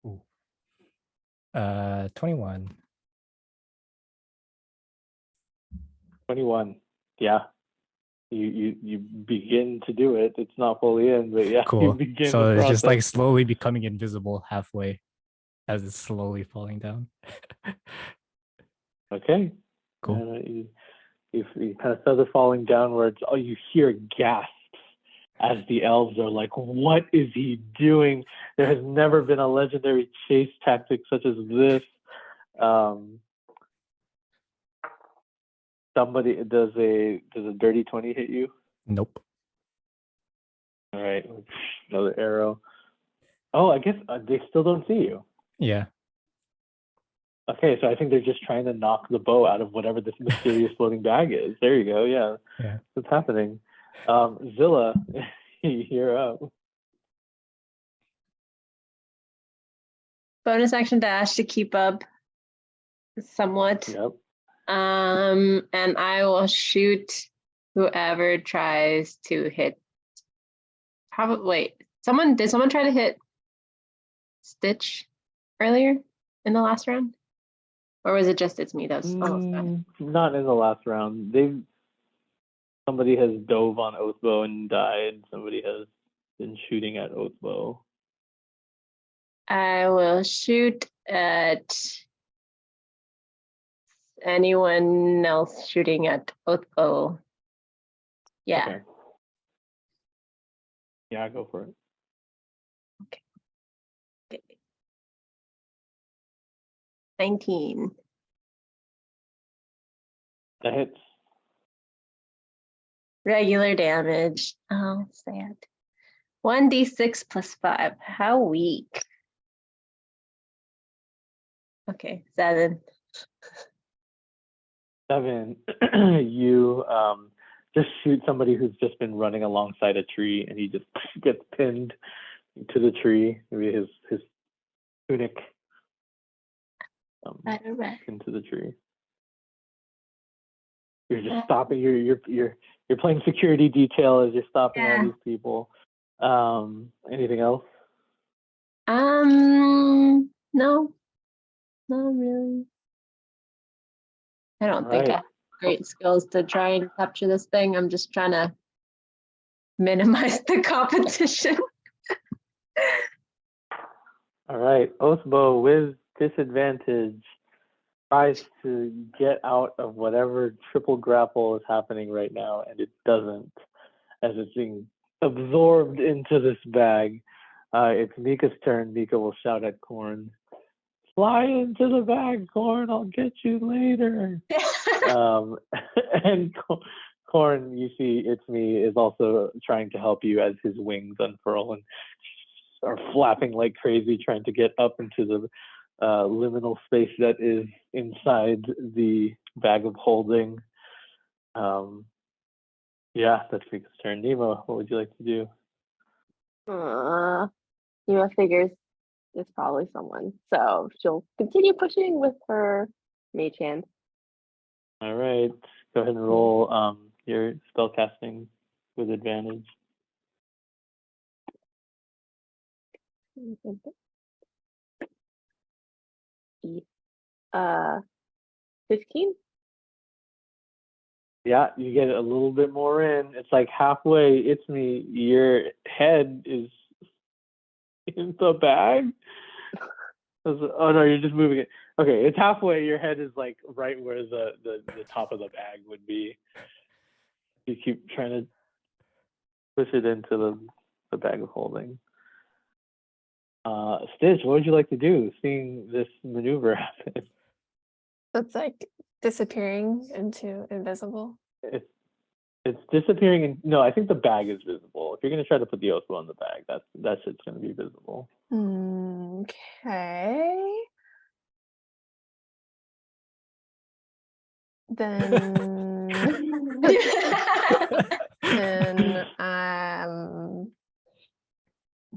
Ooh. 21. 21. Yeah. You begin to do it. It's not fully in, but yeah, you Cool. begin So the it's just like process. slowly becoming invisible halfway as it's slowly falling down. Okay. Cool. You kind of feather falling downwards. Oh, you hear gasps as the elves are like, "What is he doing?" There has never been a legendary chase tactic such as this. Somebody does a dirty 20 hit you? Nope. All right, another arrow. Oh, I guess they still don't see you. Yeah. Okay, so I think they're just trying to knock the bow out of whatever this mysterious floating bag is. There you go. Yeah, Yeah. what's happening? Zilla, you're up. Bonus action dash to keep up somewhat. Yep. And I will shoot whoever tries to hit. Probably wait. Did someone try to hit Stitch earlier in the last round? Or was it just it's me that was almost done? Not in the last round. Somebody has dove on Oathbow and died. Somebody has been shooting at Oathbow. I will shoot at anyone else shooting at Oathbow. Yeah. Okay. Yeah, go for it. Okay. 19. That hits. Regular damage. Oh, sad. 1d6 plus 5. How weak. Okay, 7. 7. You just shoot somebody who's just been running alongside a tree, and he just gets pinned to the tree. Maybe his tunic into the tree. You're just stopping. You're playing security detail as you're stopping all these people. Anything else? No, not really. I don't think I have great skills to try and capture this thing. I'm just trying to minimize the competition. All right, Oathbow with disadvantage tries to get out of whatever triple grapple is happening right now, and it doesn't, as it's being absorbed into this bag. It's Mika's turn. Mika will shout at Corn, "Fly into the bag, Corn, I'll get you later." And Corn, you see It's Me is also trying to help you as his wings unfurl and are flapping like crazy, trying to get up into the liminal space that is inside the bag of holding. Yeah, that's Mika's turn. Nemo, what would you like to do? Nima figures it's probably someone, so she'll continue pushing with her mage hand. All right, go ahead and roll your spell casting with advantage. 15. Yeah, you get a little bit more in. It's like halfway. It's Me, your head is in the bag. Oh no, you're just moving it. Okay, it's halfway. Your head is like right where the top of the bag would be. You keep trying to push it into the bag of holding. Stitch, what would you like to do seeing this maneuver happen? That's like disappearing into invisible. It's disappearing in, no, I think the bag is visible. If you're gonna try to put the Oathbow in the bag, that shit's gonna be visible. Okay. Then then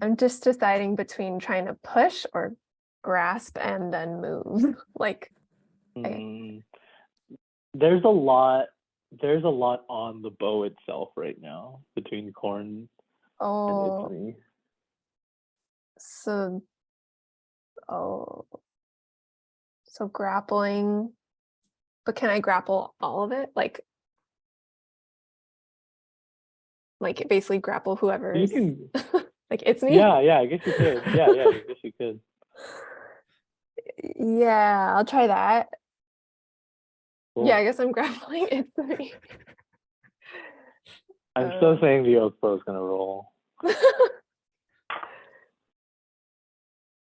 I'm just deciding between trying to push or grasp and then move. Like There's a lot on the bow itself right now between Corn and It's Me. So grappling, but can I grapple all of it? Like basically grapple whoever You is can, like It's Me? yeah, I guess you could. Yeah, I guess you could. Yeah, I'll try that. Cool. Yeah, I guess I'm grappling It's Me. I'm still saying the Oathbow is gonna roll.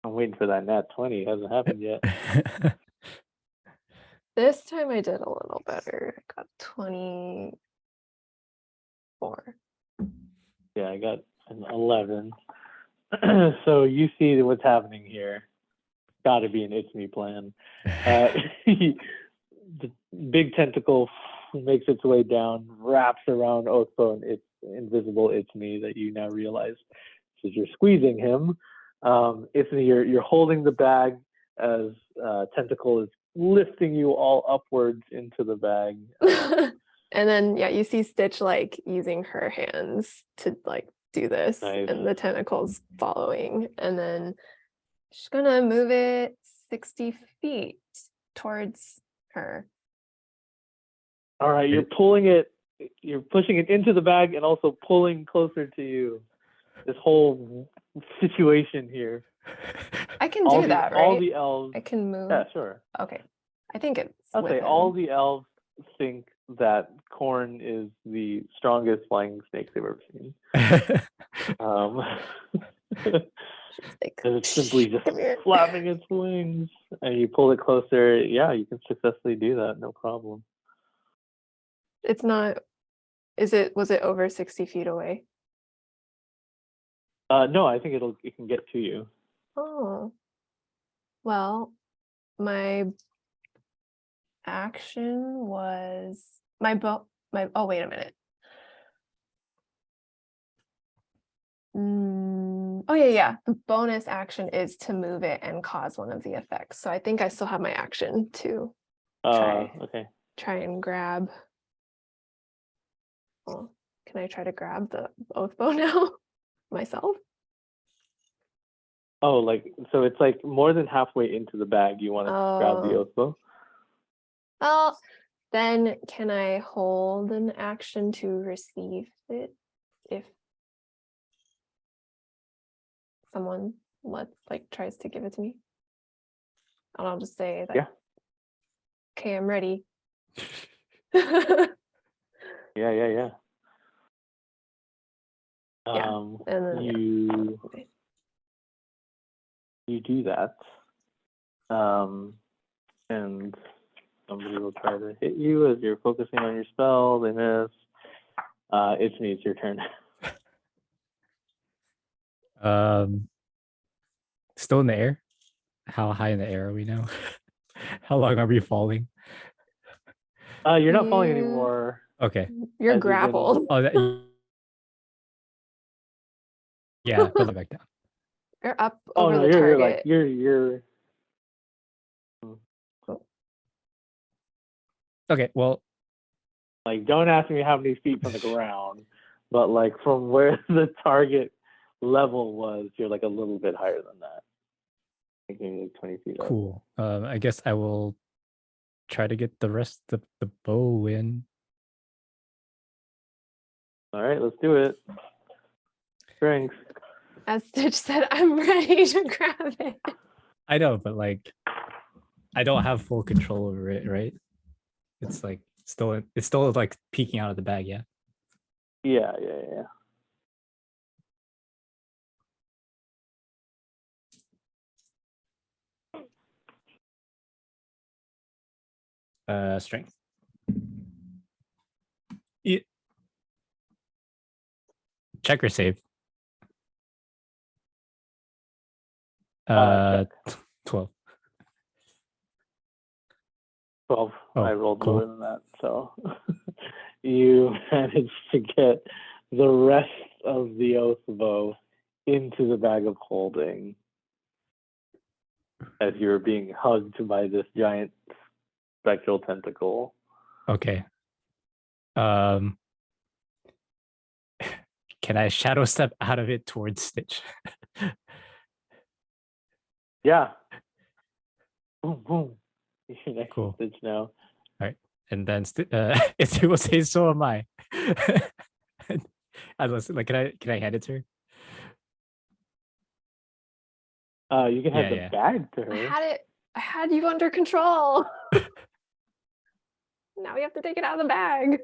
I'm waiting for that nat 20. It hasn't happened yet. This time I did a little better. I got 24. Yeah, I got an 11. So you see what's happening here. Got to be an It's Me plan. The big tentacle makes its way down, wraps around Oathbow, and it's invisible It's Me that you now realize because you're squeezing him. It's Me, you're holding the bag as tentacle is lifting you all upwards into the bag. And then you see Stitch like using her hands to like do this, Nice. and the tentacles following, and then she's gonna move it 60 feet towards her. All right, you're pushing it into the bag and also pulling closer to you. This whole situation here. I can do that, right? All the elves. I can move. Yeah, sure. Okay. I think it's I'll say within. all the elves think that Corn is the strongest flying snake they've ever seen. She's like, It's simply just come here. flapping its wings, and you pull it closer. Yeah, you can successfully do that, no problem. It's not. Was it over 60 feet away? No, I think it can get to you. Oh. Well, my action was oh, wait a minute. Oh yeah. The bonus action is to move it and cause one of the effects. So I think I still have my action to Okay. try and grab. Well, can I try to grab the Oathbow now myself? Oh, so it's like more than halfway into the bag. You want to grab the Oathbow? Well, then can I hold an action to receive it if someone tries to give it to me. And I'll just say that, Yeah. okay, I'm ready. Yeah. Yeah, Um, and then, yeah. you Okay. you do that, and somebody will try to hit you as you're focusing on your spell. They miss. It's me. It's your turn. Still in the air? How high in the air are we now? How long are we falling? You're not falling You- anymore. Okay. You're As you've been- grappled. Oh, yeah, put it back down. You're up Oh over no, the you're target. like you're. Okay, well, Like, don't ask me how many feet from the ground, but like from where the target level was, you're like a little bit higher than that. Like maybe like 20 feet up. cool. I guess I will try to get the rest of the bow in. All right, let's do it. Strength. As Stitch said, I'm ready to grab it. I know, but like, I don't have full control over it, right? It's like it's still like peeking out of the bag, yeah. Yeah. Strength. Yeah. Check or save. Check. 12. 12. Oh, I rolled cool. lower than that, so you managed to get the rest of the oath bow into the bag of holding as you were being hugged by this giant spectral tentacle. Okay. Can I shadow step out of it towards Stitch? Yeah. Boom, boom. You're next Cool. to Stitch now. And then it will say, "So am I." Unless, like, can I hand it to her? You can hand Yeah. the bag to I her. had it. I had you under control. Now we have to take it out of the bag.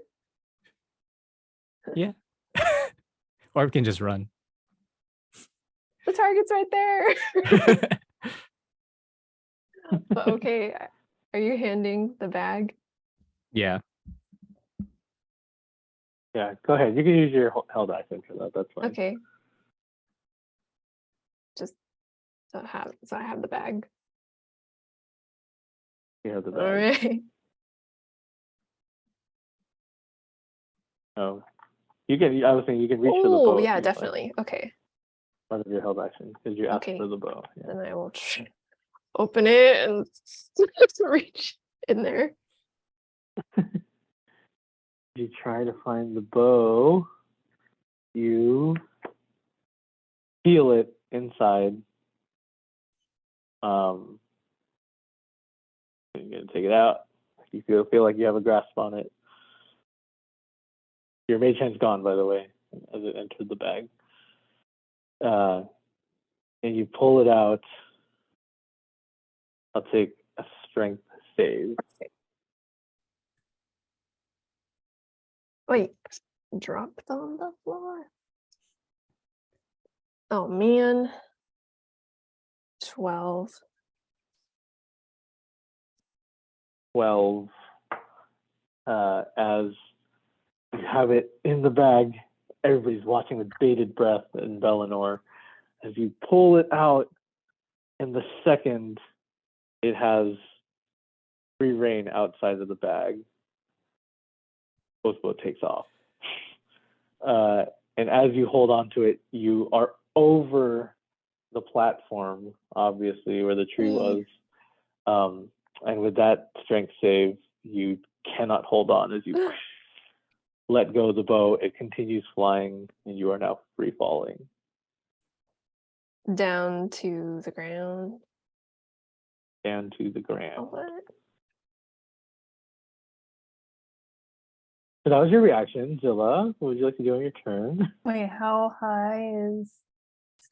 Yeah. Or we can just run. The target's right there. But okay, are you handing the bag? Yeah. Yeah, go ahead. You can use your held action for that. That's fine. Okay. Just so I have the bag. You have the bag. All right. Oh, you can. I was saying you can reach for the bow. Oh if yeah, you'd like. definitely. Okay. Part of your held action because you asked Okay. for the bow. Yeah. Then I will open it and reach in there. You try to find the bow. You feel it inside. You're gonna take it out. You feel like you have a grasp on it. Your mage hand's gone, by the way, as it entered the bag. And you pull it out. I'll take a strength save. Wait, dropped on the floor. Oh man. 12. 12. As you have it in the bag, everybody's watching with bated breath in Bellinor. As you pull it out, in the second it has free reign outside of the bag, both boat takes off. And as you hold on to it, you are over the platform, obviously, where the tree was. And with that strength save, you cannot hold on as you let go of the bow. It continues flying, and you are now free falling. Down to the ground. Down to the ground. Oh, what? So that was your reaction, Zilla. What would you like to do on your turn? Wait, how high is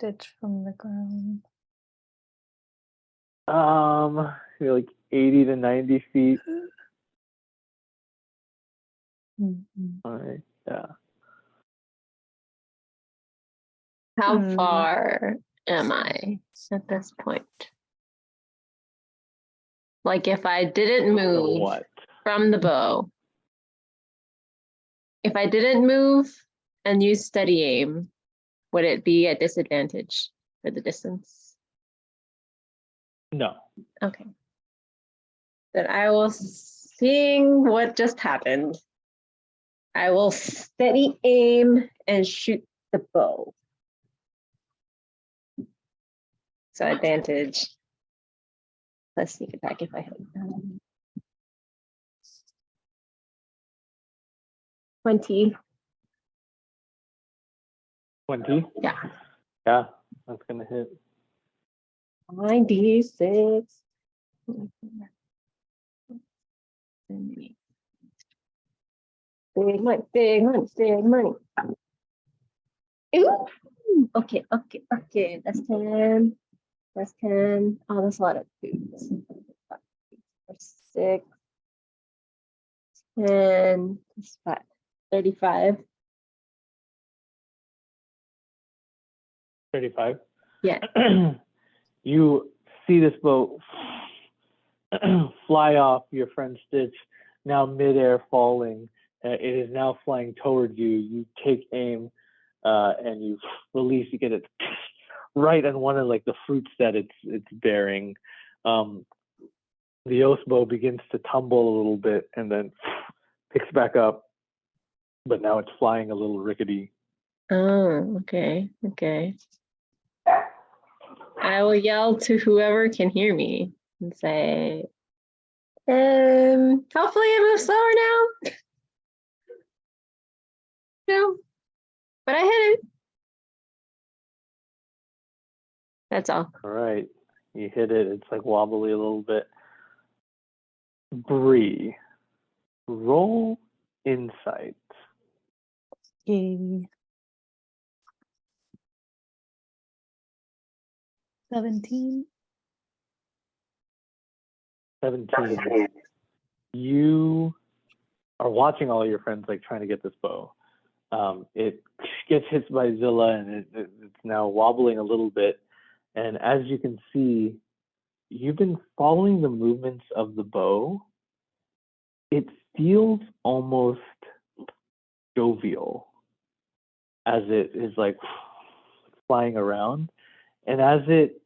Stitch from the ground? You're like 80 to 90 feet. Mhm. All right. Yeah. How Hmm. far am I at this point? Like if I didn't So move what? from the bow, if I didn't move and use steady aim, would it be a disadvantage for the distance? No. Okay. Then I will, seeing what just happened, I will steady aim and shoot the bow. So advantage plus sneak attack if I hit. 20. 20? Yeah. Yeah, that's gonna hit. 9d6. Big money, big money, big money. Ooh, okay. That's 10. That's 10. Oh, that's a lot of twos. 6, 10, that's 5, 35. 35. Yeah. You see this boat fly off your friend Stitch, now midair falling. It is now flying towards you. You take aim and you release. You get it right on one of like the fruits that it's bearing. The oath bow begins to tumble a little bit and then picks back up, but now it's flying a little rickety. Oh, okay. I will yell to whoever can hear me and say, hopefully I move slower now. No, but I hit it. That's all. All right, you hit it. It's like wobbly a little bit. Bree, roll insight. Yay. 17. 17. You are watching all your friends like trying to get this bow. It gets hit by Zilla and it's now wobbling a little bit. And as you can see, you've been following the movements of the bow. It feels almost jovial as it is like flying around. And as it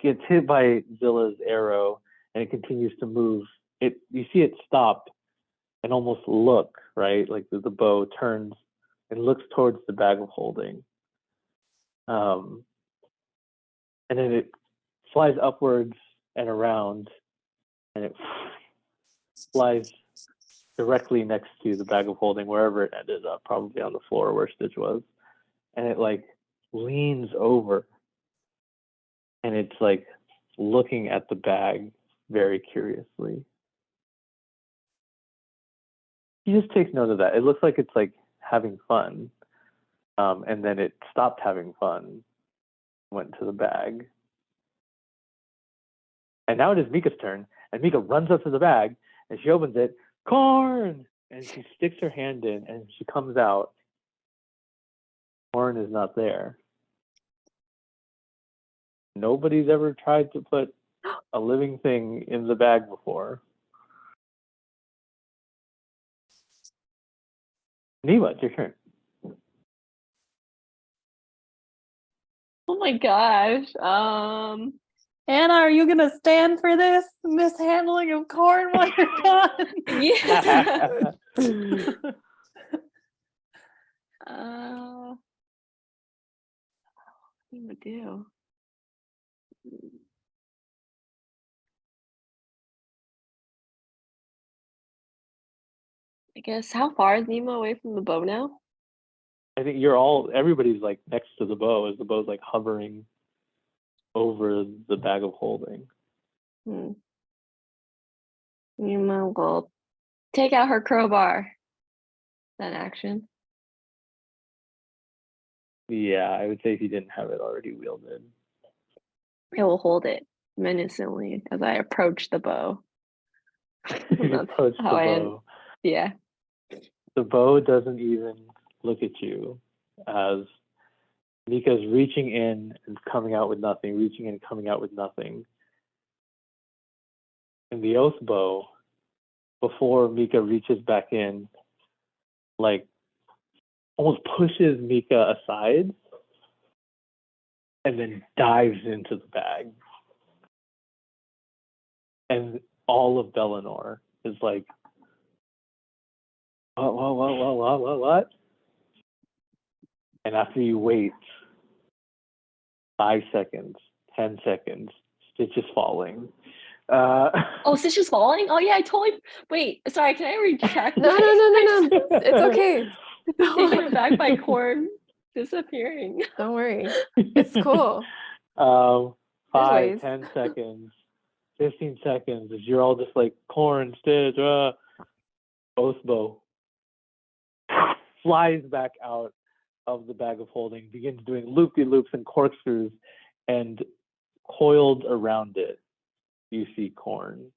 gets hit by Zilla's arrow and it continues to move, you see it stop and almost look, right? Like the bow turns and looks towards the bag of holding. And then it flies upwards and around and it flies directly next to the bag of holding, wherever it ended up, probably on the floor where Stitch was. And it like leans over and it's like looking at the bag very curiously. You just take note of that. It looks like it's like having fun. And then it stopped having fun, went to the bag. And now it is Mika's turn. And Mika runs up to the bag and she opens it. Corn! And she sticks her hand in and she comes out. Corn is not there. Nobody's ever tried to put a living thing in the bag before. Neva, it's your turn. Oh my gosh. Anna, are you gonna stand for this mishandling of corn while you're gone? Yeah. What do you do? I guess how far is Nemo away from the bow now? I think everybody's like next to the bow as the bow's like hovering over the bag of holding. Nemo will take out her crowbar. That action. Yeah, I would say he didn't have it already wielded. I will hold it menacingly as I approach the bow. You That's approach the how I bow. Yeah. The bow doesn't even look at you as Mika's reaching in and coming out with nothing, reaching in, coming out with nothing. And the oath bow, before Mika reaches back in, like almost pushes Mika aside and then dives into the bag. And all of Bellinor is like, what? And after you wait 5 seconds, 10 seconds, Stitch is falling. Oh, Stitch is falling? Oh yeah, I totally wait. Sorry, can I retract? No, no, no, no, no. It's okay. Taken aback by Corn disappearing. Don't worry. It's cool. There's 5, ways. 10 seconds, 15 seconds, as you're all just like, Corn, Stitch, Oathbow flies back out of the bag of holding, begins doing loop-de-loops and corkscrews, and coiled around it, you see Corn.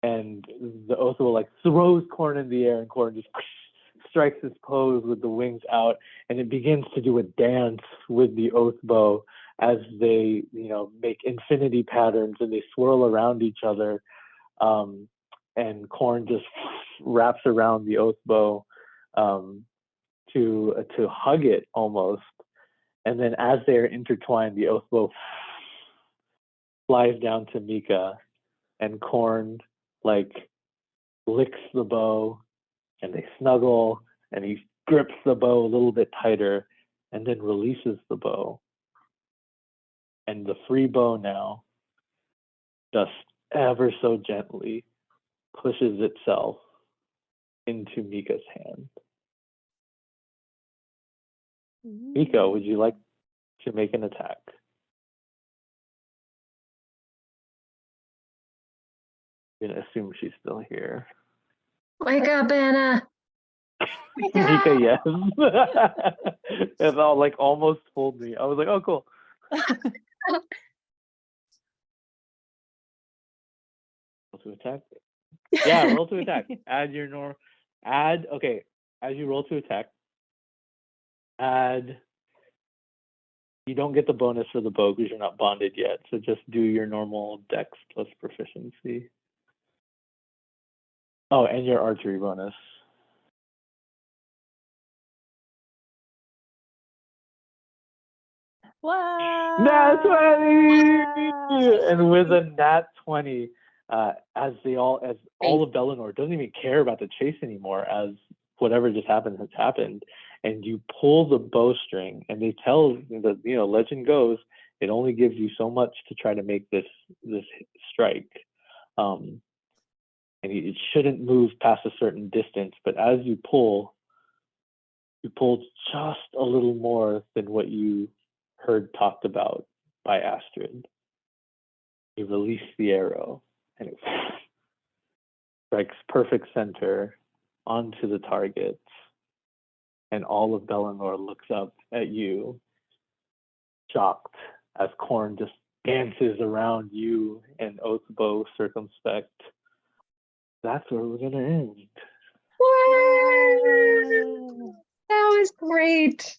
And the Oathbow like throws Corn in the air, and Corn just strikes his pose with the wings out, and it begins to do a dance with the Oathbow as they, make infinity patterns and they swirl around each other. And Corn just wraps around the Oathbow to hug it almost. And then as they're intertwined, the Oathbow flies down to Mika, and Corn like licks the bow, and they snuggle, and he grips the bow a little bit tighter, and then releases the bow. And the free bow now, just ever so gently, pushes itself into Mika's hand. Mika, would you like to make an attack? I'm gonna assume she's still here. Wake up, Anna. Wake up. Mika, yes. It's all like almost fooled me. I was like, oh, cool. Roll to attack. Yeah, roll to attack. Add your okay. As you roll to attack, you don't get the bonus for the bow because you're not bonded yet. So just do your normal dex plus proficiency. Oh, and your archery bonus. Wow. Nat 20! And with a nat 20, as all of Bellinor doesn't even care about the chase anymore, as whatever just happened has happened, and you pull the bowstring, and they tell the legend goes, it only gives you so much to try to make this strike, and it shouldn't move past a certain distance. But as you pull just a little more than what you heard talked about by Astrid. You release the arrow, and it strikes perfect center onto the target, and all of Bellinor looks up at you, shocked, as Corn just dances around you and Oathbow circumspect. That's where we're gonna end. That was great.